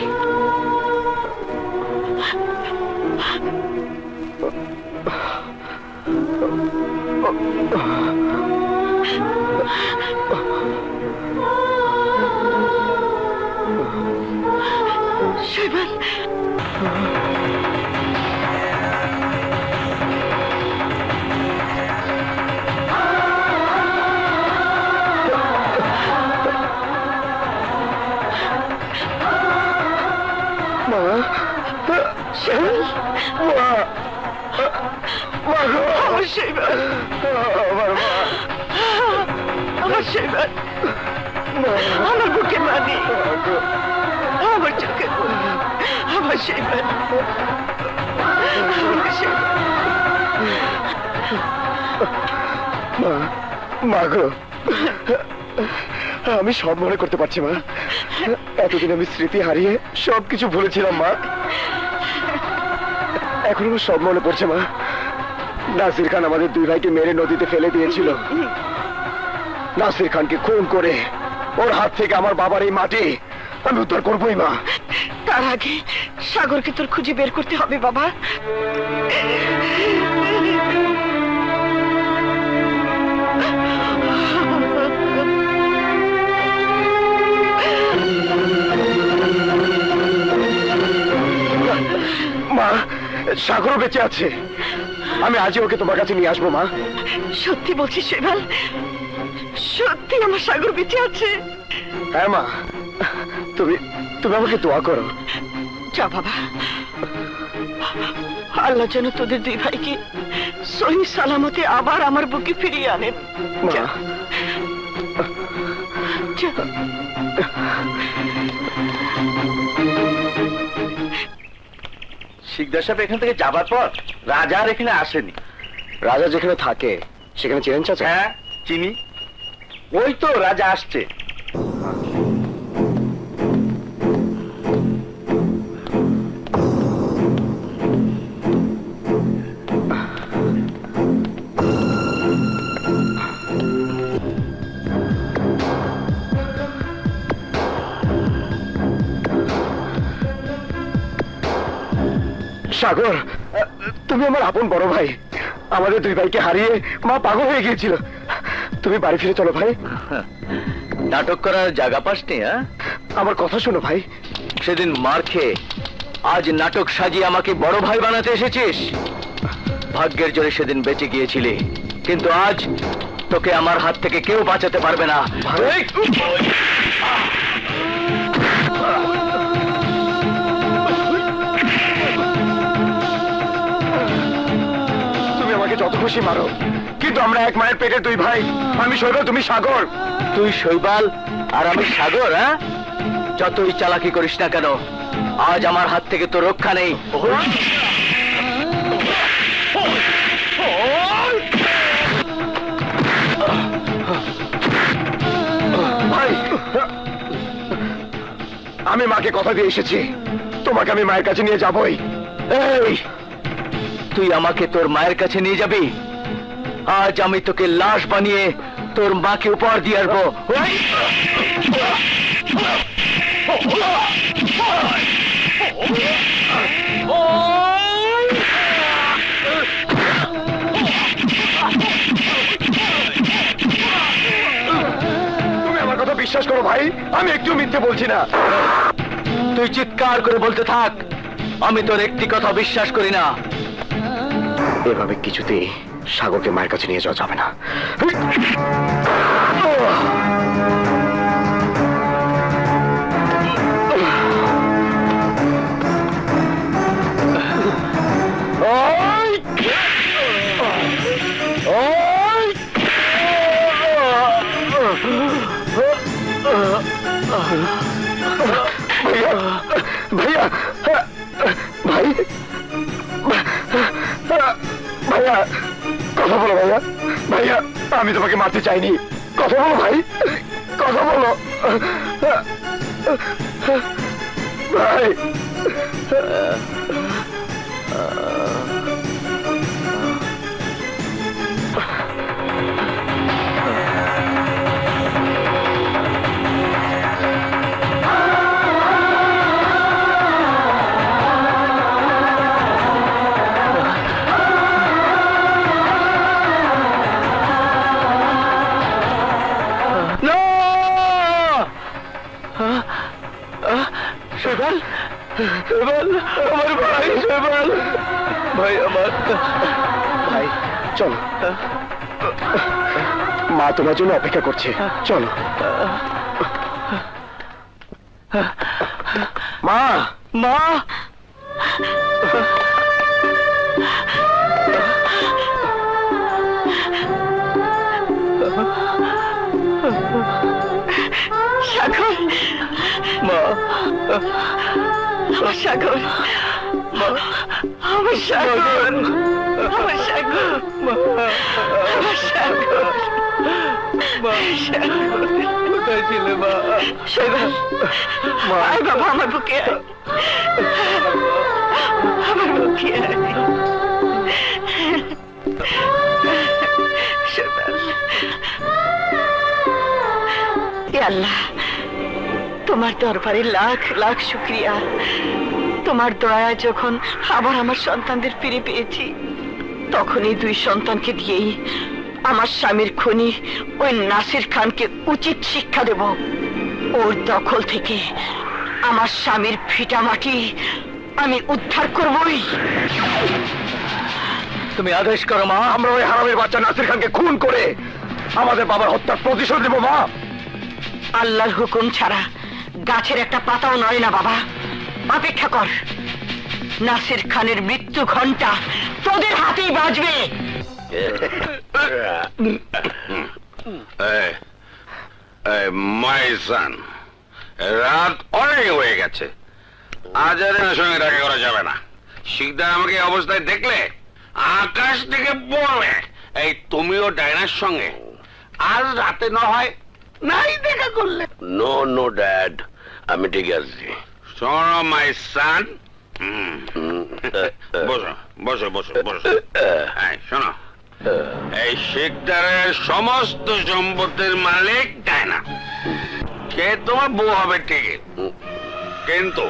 শৈবাল, আমার বুকে মানি, আমার চোখে আমার শৈবাল,
মা গো, আমি সব মনে করতে পারছি মা। এতদিন আমি স্মৃতি হারিয়ে সবকিছু ভুলেছিলাম মা। এখন আমার সব মনে পড়ছে মা। নাসির খান আমাদের দুই ভাইকে মেরে নদীতে ফেলে দিয়েছিল। নাসির খানকে খুন করে ওর হাত থেকে আমার বাবার এই মাটি আমি উদ্ধার করবোই মা।
তার আগে সাগরকে তোর খুঁজে বের করতে হবে বাবা।
মা, সাগরও বেঁচে আছে। আমি আজই ওকে তোমার কাছে নিয়ে আসবো মা।
সত্যি বলছিস শৈবাল? সত্যি আমার সাগর বেঁচে আছে?
হ্যাঁ মা, তুমি আমাকে দোয়া করো।
যা বাবা। আল্লাহ যেন তোদের দুই ভাইকে সহি সালামতে আবার আমার বুকে ফিরিয়ে আনেন। যা। যা।
শিকদার সাহেব এখান থেকে যাবার পর রাজা আর এখানে আসেনি।
রাজা যেখানে থাকে সেখানে চেনেন চাচা?
হ্যাঁ চিনি, ওই তো রাজা আসছে।
সাগর, তুমি আমার আপন বড় ভাই। আমাদের দুই ভাইকে হারিয়ে মা পাগল হয়ে গিয়েছিল। তুমি বাড়ি ফিরে চলো ভাই।
নাটক করার জায়গা পাসনি?
আমার কথা শোনো ভাই।
সেদিন মার খেয়ে আজ নাটক সাজিয়ে আমাকে বড় ভাই বানাতে এসেছিস। ভাগ্যের জোরে সেদিন বেঁচে গিয়েছিলি, কিন্তু আজ তোকে আমার হাত থেকে কেউ বাঁচাতে পারবে না।
তুমি আমাকে যত খুশি মারো, কিন্তু আমরা এক মায়ের পেটের দুই ভাই। আমি শৈবাল, তুমি সাগর।
তুই শৈবাল আর আমি সাগর? হ্যাঁ, যতই চালাকি করিস না কেন, আজ আমার হাত থেকে তো রক্ষা নেই।
ভাই, আমি মাকে কথা দিয়ে এসেছি, তোমাকে আমি মায়ের কাছে নিয়ে যাবই।
এই, তুই আমাকে তোর মায়ের কাছে নিয়ে যাবি? আজ আমি তোকে লাশ বানিয়ে তোর মাকে উপহার দিয়ে আসবো।
তুমি আমার কথা বিশ্বাস করো ভাই, আমি একটু মিথ্যে বলছি না।
তুই চিৎকার করে বলতে থাক, আমি তোর একটি কথা বিশ্বাস করি না।
এভাবে কিছুতেই সাগরকে মায়ের কাছে নিয়ে যাওয়া যাবে না। ভাইয়া, ভাই, ভাইয়া, কথা বলো ভাইয়া। ভাইয়া, আমি তোমাকে মারতে চাইনি। কথা বলো ভাই, কথা বলো ভাই।
শৈবাল, শৈবাল, আমার ভাই, শৈবাল ভাই, আমার
ভাই চলো, মা তোমার জন্য অপেক্ষা করছে। চলো মা,
মা।
সাগর,
মা,
আমার সাগর, আমার সাগর, আমার সাগর, আমার সাগর,
কোথায় ছিলে মা?
শৈবাল, আয় বাবা, আমার বুকে আয়, আমার বুকে আয়। শৈবাল, এ আল্লাহ, তোমার দরবারে লাখ লাখ শুকরিয়া। তোমার দয়া যখন আবার আমার সন্তানদের ফিরে পেয়েছি, তখন এই দুই সন্তানকে দিয়েই আমার স্বামীর খুনি ওই নাসির খানকে উচিত শিক্ষা দেব। ওর দখল থেকে আমার স্বামীর ভিটা মাটি আমি উদ্ধার করবই।
তুমি আদেশ করো মা।
আমরা ওই হারামের বাচ্চা নাসির খানকে খুন করে আমাদের বাবার হত্যার প্রতিশোধ দেব মা।
আল্লাহর হুকুম ছাড়া গাছের একটা পাতাও নড়ে না বাবা, অপেক্ষা কর। নাসির খানের মৃত্যু ঘন্টা তোদের হাতেই বাজবে।
মাই সান, রাত অনেক হয়ে গেছে, আজ আর এনার সঙ্গে দেখা করা যাবে না। শিকদার আমাকে এই অবস্থায় দেখলে আকাশ থেকে বলবে, এই তুমিও ডাইনার সঙ্গে আজ রাতে না হয় নাই দেখা করলে।
নো নো ড্যাড, আমি ঠিক আছি।
শোনো মাই সান, বসো বসো বসো বসো। শোনো, এই শিকদারের সমস্ত সম্পত্তির মালিক ডায়না। সে তোমার বউ হবে ঠিকই, কিন্তু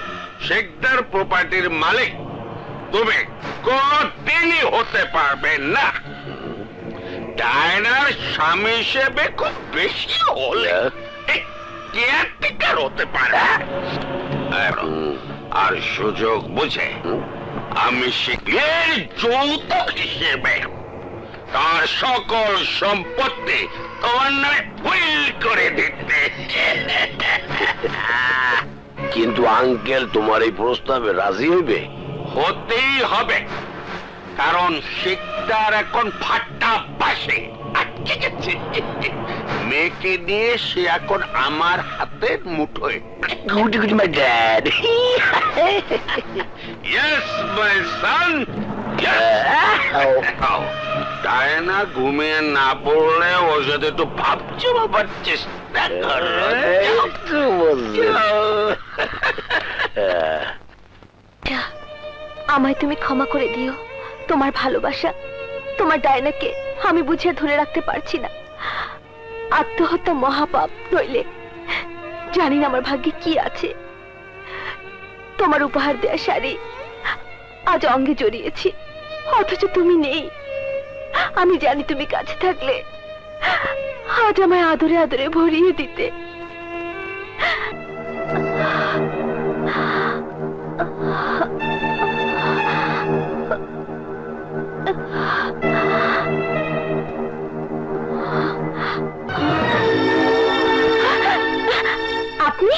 শিকদার প্রপার্টির মালিক তুমি কোনদিনই হতে পারবে না। ডায়নার স্বামী হিসেবে খুব বেশি হলে কেয়ারটেকার হতে পারে, আর সুযোগ বুঝে আমি শিখের যৌতুক হিসেবে তার সকল সম্পত্তি তোমার নামে উইল করে দিতে।
কিন্তু আঙ্কেল, তোমার এই প্রস্তাবে রাজি হইবে?
হতেই হবে, কারণ শিকদার এখন ফাটা বাসে আটকে গেছে। মেয়েকে নিয়ে সে এখন আমার হাতের মুঠোয়।
Good good my dad.
Yes my son. Diana ঘুমিয়ে না পড়লে ওর সাথে একটু ভাবছো বাবার চেষ্টা করো।
আমায় তুমি ক্ষমা করে দিও। তোমার ভালোবাসা, তোমার ডায়নাকে আমি বুঝিয়ে ধরে রাখতে পারছি না। আত্মহত্যা মহাপাপ, নইলে জানি না আমার ভাগ্যে কি আছে। তোমার উপহার দেয়া শাড়ি আজ অঙ্গে জড়িয়েছি, অথচ তুমি নেই। আমি জানি তুমি কাছে থাকলে আজ আমায় আদরে আদরে ভরিয়ে দিতে। আপনি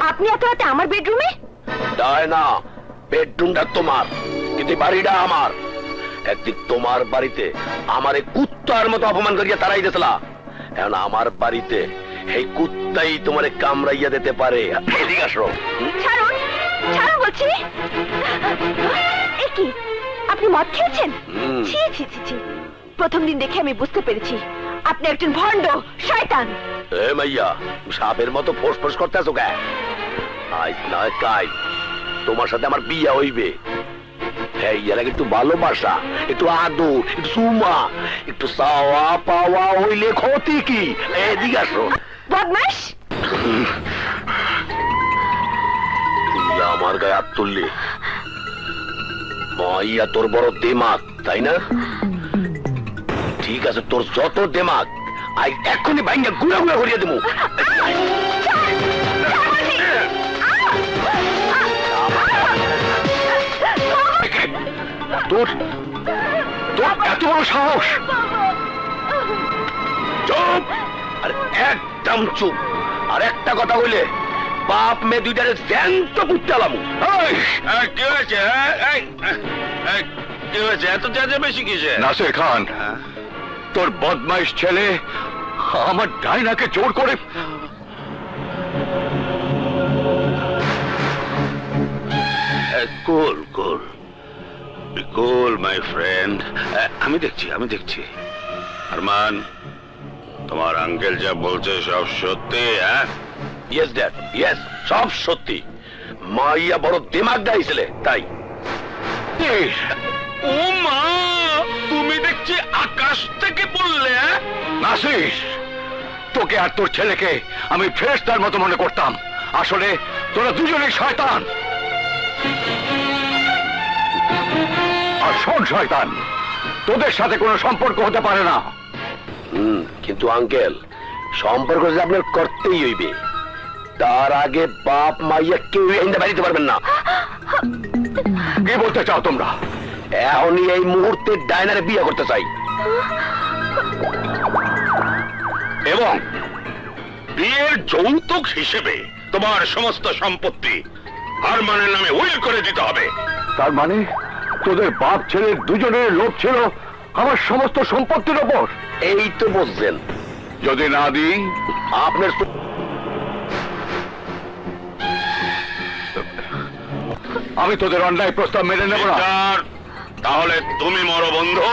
আপনি এত রাতে আমার বেডরুমে?
ডায়না, বেডরুমটা তোমার, কিন্তু বাড়িটা আমার। একদিন তোমার বাড়িতে আমারে কুত্তার মতো অপমান করিয়া তারাই দিয়েছিলা, এখন আমার বাড়িতে এই কুত্তাই তোমারে কামড়াইয়া দিতে পারে। এদিকে আসো।
ছাড়ুন, ছাড়ুন বলছি। এ কি, আপনি মদ খেয়েছেন? ছি ছি ছি ছি, প্রথম দিন দেখে আমি বুঝতে পেরেছি আপনি একজন ভণ্ড শয়তান।
এ মাইয়া, সাপের মতো ফোঁস করতে আছো কে? আজ না কাল তোমার সাথে আমার বিয়া হইবে। এই এর একটু ভালোবাসা, একটু আদর, একটু সুমা, একটু চাওয়া পাওয়া হইলে ক্ষতি কি? এদিকে আসো।
বদমাশ!
তুই আমার গায়ে হাত তুললি? মাইয়া, তোর বড় দেমাগ, তাই না? ঠিক আছে, তোর যত দেমাগ আই এখনই ভাঙ্গা গুড়া গুড়া করিয়ে দেবো। তোর তোর এত বড় সাহস! চুপ! আর একদম চুপ! আর একটা কথা বলে বাপ মেয়ে দুইটারে জ্যান্ত পুত্তালাম।
কি হয়েছে? কি হয়েছে? এত চেঁচামেচি কিসে?
নাসির খান, তোর বদমাইশ ছেলে আমার ডাইনাকে জোর করে
কুল কুল কুল মাই ফ্রেন্ড, আমি দেখছি। আরমান, তোমার আঙ্কেল যা বলছে সব সত্যি?
ইয়েস ড্যাড, ইয়েস, সব সত্যি। মাইয়া বড় দিমাগ গাইছিলে, তাই।
ও মা, তুমি দেখছি আকাশ থেকে বললে।
নাসির, তোকে আর তোর ছেলেকে আমি ফেরেশতার মতো মনে করতাম, আসলে তোরা দুজনেই শয়তান। আর শোন শয়তান, তোদের সাথে কোনো সম্পর্ক হতে পারে না। কিন্তু আঙ্কেল, সম্পর্ক যে আপনার করতেই হইবে, তার আগে বাপ মাইয়া কেউ এনে বাড়িতে পারবেন না। কি বলতে চাও তোমরা? এখনই এই মুহূর্তে ডাইনারে বিয়ে করতে চাই,
এবং বিয়ের যৌতুক হিসেবে তোমার সমস্ত সম্পত্তি আরমানের নামে উইল করে দিতে হবে।
তার মানে তোদের বাপ ছেলে দুজনের লোভ ছিল আমার সমস্ত সম্পত্তির ওপর।
এই তো বলছেন।
যদি না দিই
আপনার
আমি তোদের অন্যায় প্রস্তাব মেনে নেব না।
তাহলে তুমি মরো বন্ধু।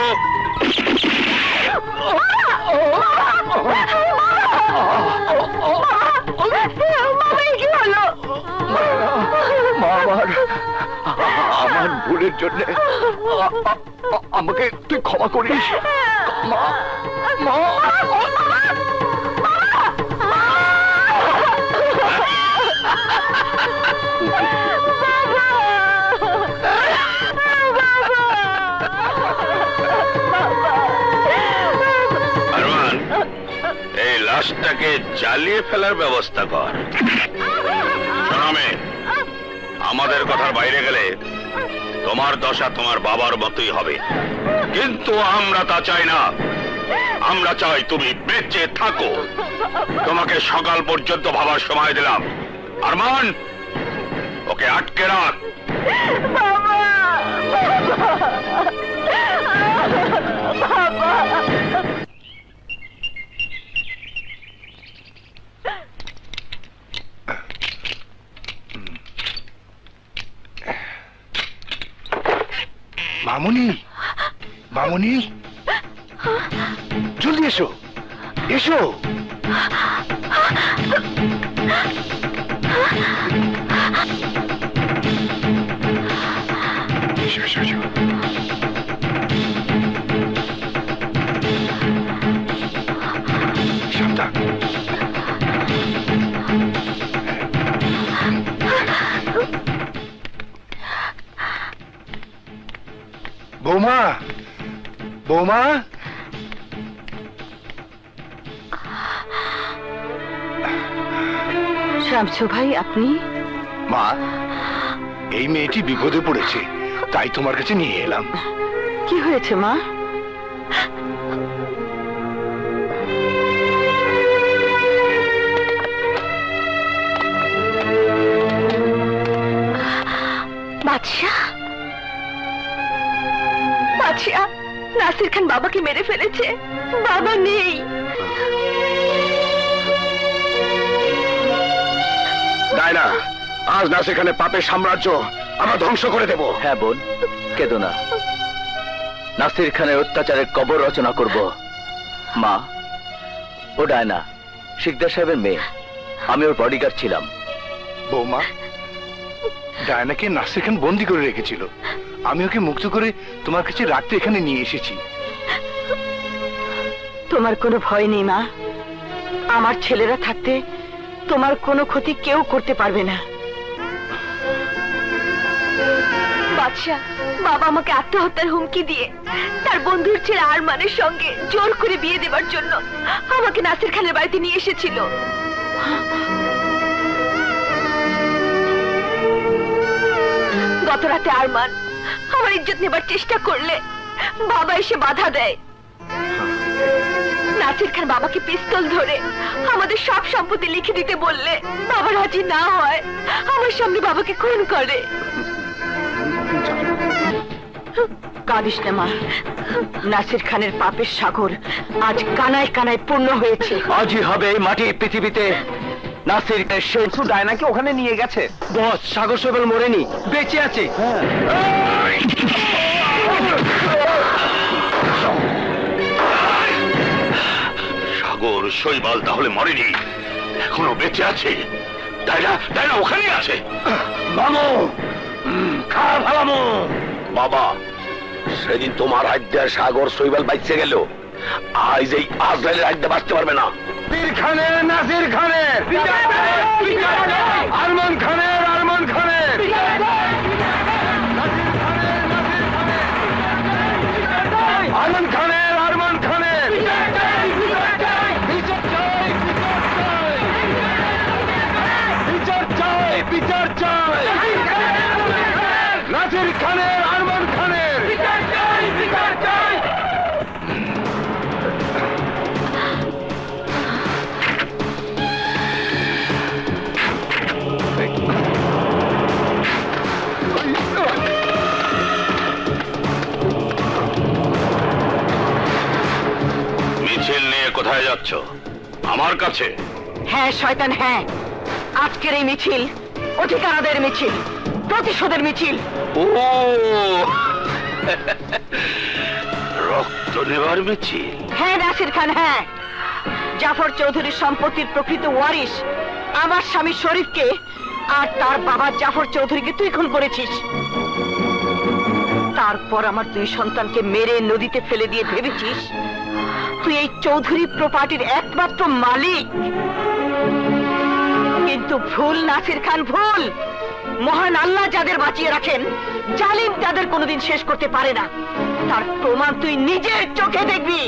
কি হলো?
আমার ভুলের জন্য আমাকে তুই ক্ষমা করিস মা। মা
এই লাশটাকে জ্বালিয়ে ফেলার ব্যবস্থা কর। শোনামে, আমাদের কথার বাইরে গেলে তোমার দশা তোমার বাবার মতোই হবে, কিন্তু আমরা তা চাই না। আমরা চাই তুমি বেঁচে থাকো। তোমাকে সকাল পর্যন্ত ভাবার সময় দিলাম। আরমান, ওকে আটকে রাখ।
মামুনি, মামুনি, জলদি এসো, এসো। এসো, এসো, এসো। সাবধান। বৌমা, বৌমা,
শামসু ভাই, আপনি?
মা, এই মেয়েটি বিপদে পড়েছে, তাই তোমার কাছে নিয়ে এলাম।
কি হয়েছে মা?
বাদশাহ, বাদশাহ, নাসির খান বাবাকে মেরে ফেলেছে। বাবা নেই।
ডায়না, আজ নাসির খানের পাপের সাম্রাজ্য আমরা ধ্বংস করে দেব।
হ্যাঁ বোন, কেঁদো না। নাসির খানের অত্যাচারের কবর রচনা করব। মা, ও ডায়না শিকদার সাহেবের মেয়ে, আমি ওর বডিগার্ড ছিলাম।
বৌমা, ডায়নাকে নাসির খান বন্দি করে রেখেছিল, আমি ওকে মুক্ত করে তোমার কাছে রাখতে এখানে নিয়ে এসেছি।
তোমার কোনো ভয় নেই মা। আমার ছেলেরা থাকতে তোমার কোনো ক্ষতি কেউ করতে পারবে না।
বাদশাহ, বাবা আমাকে আত্মহত্যার হুমকি দিয়ে তার বন্ধুর ছেলে আরমানের সঙ্গে জোর করে বিয়ে দেবার জন্য আমাকে নাসির খানের বাড়িতে নিয়ে এসেছিল। গত রাতে আরমান আমার ইজ্জত নেবার চেষ্টা করলে বাবা এসে বাধা দেয়। নাসির খান বাবাকে পিস্তল ধরে আমাদের সব সম্পত্তি লিখে দিতে বললে বাবা রাজি না হয় আমার সামনে বাবাকে খুন করে।
কাঁদিস না মা, নাসির খানের পাপের সাগর আজ কানায় কানায় পূর্ণ হয়েছে।
আজই হবে এই মাটি পৃথিবীতে নাসির খানের শেষ।
ডায়নাকে ওখানে নিয়ে গেছে।
বস, সাগর সবেল মরেনি, বেঁচে আছে।
সাগর শৈবাল তাহলে মরেনি, এখনো বেঁচে আছে। ডায়না, ডায়না ওখানেই আছে। মামু, খারাপ হালামু। বাবা, সেদিন তোমার আইডিয়ার সাগর শৈবাল বাইচে গেল, আজ এই আজরাইলের আইডিয়া বাঁচতে পারবে না।
নাসির খানের, নাসির খানের, আরমান খানের, আরমান খানের, আরমান খানের, আরমান খানের, বিচার চাই, বিচার চাই, নাসির খানের, আরমান খানের, বিচার চাই, বিচার চাই।
যাচ্ছ? আমার কাছে?
হ্যাঁ শয়তান হ্যাঁ, আজকের এই মিছিল অধিকারদের মিছিল, প্রতিশোধের মিছিল।
ও রক্ত নেবার মিছিল?
হ্যাঁ নাসির খান হ্যাঁ, জাফর চৌধুরীর সম্পত্তির প্রকৃত ওয়ারিশ আমার স্বামী শরীফকে আর তার বাবা জাফর চৌধুরীকে তুই খুন করেছিস। তারপর আমার দুই সন্তানকে মেরে নদীতে ফেলে দিয়ে ভেবেছিস তুই এই চৌধুরী প্রপার্টির একমাত্র মালিক। কিন্তু ভুল নাসির খান, ভুল। মহান আল্লাহ যাদের বাঁচিয়ে রাখেন, জালিম তাদের কোনোদিন শেষ করতে পারে না। তার প্রমাণ তুই নিজের চোখে দেখবি।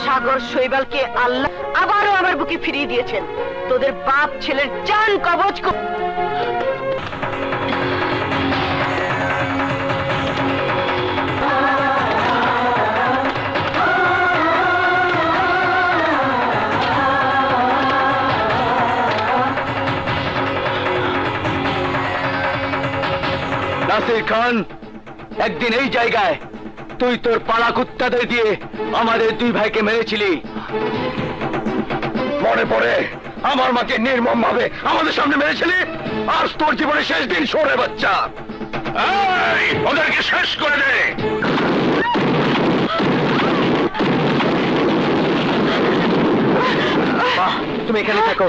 সাগর শৈবালকে আল্লাহ আবারও আমার বুকে ফিরিয়ে দিয়েছেন। তোদের বাপ ছেলের জান কবজ
নাসির খান, একদিন এই জায়গায় তুই তোর পালা কুত্তাদের দিয়ে আমাদের দুই ভাইকে মেরেছিলি। মনে পড়ে আমার মাকে নির্মম ভাবে আমাদের সামনে মেরেছিলি। আজ তোর জীবনের শেষ দিন, সরে বাচ্চা।
এই, ওদেরকে শেষ করে দে।
তুমি এখানে থাকো।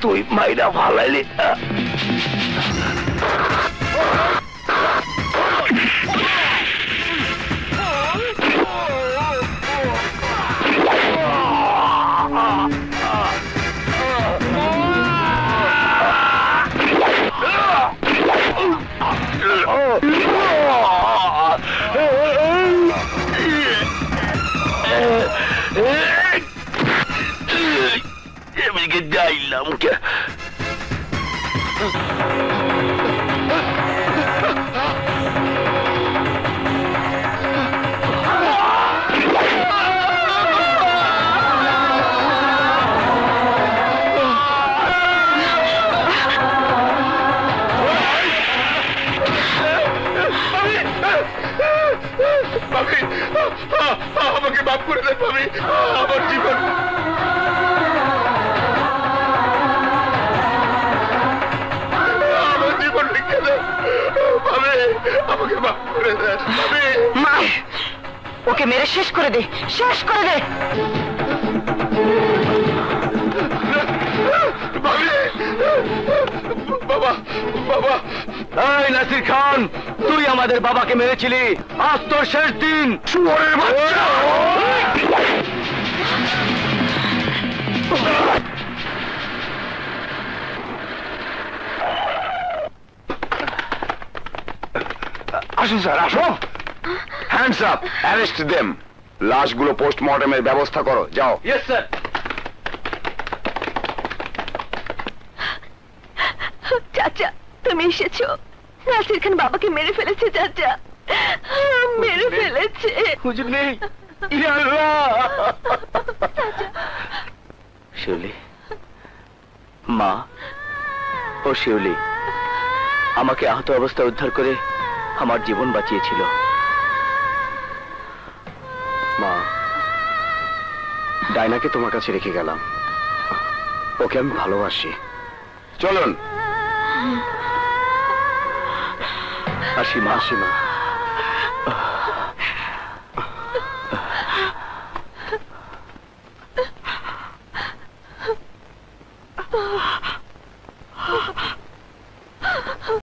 তুই মাইরা ভালাইলি। এদিকে যাইলাম কে? আমাকে মাফ করে দেন ভাবি, আমার জীবন লিখে দেন ভাবি, আমাকে মাফ করে দেন ভাবি।
মা, ওকে মেরে শেষ করে দে, শেষ করে দে।
ভাবি, বাবা বাবা।
এই নাসির খান, তুই আমাদের বাবাকে মেরেছিলি, আজ তোর শেষ দিন।
শুয়োরের বাচ্চা!
আসুন স্যার, আসো। Hands up, arrest them. লাশগুলো পোস্টমর্টমের ব্যবস্থা করো, যাও।
Yes sir.
চাচা, তুমি এসেছো। নাসির খান বাবাকে মেরে ফেলেছে চাচা, মেরে ফেলেছে।
হুজুর নেই। ইয়া আল্লাহ! শিউলি, মা ও শিউলি আমাকে আহত অবস্থায় উদ্ধার করে আমার জীবন বাঁচিয়েছিল।
মা, ডাইনাকে তোমার কাছে রেখে গেলাম, ওকে আমি ভালোবাসি।
চলুন।
আসি মা।
আসি মা।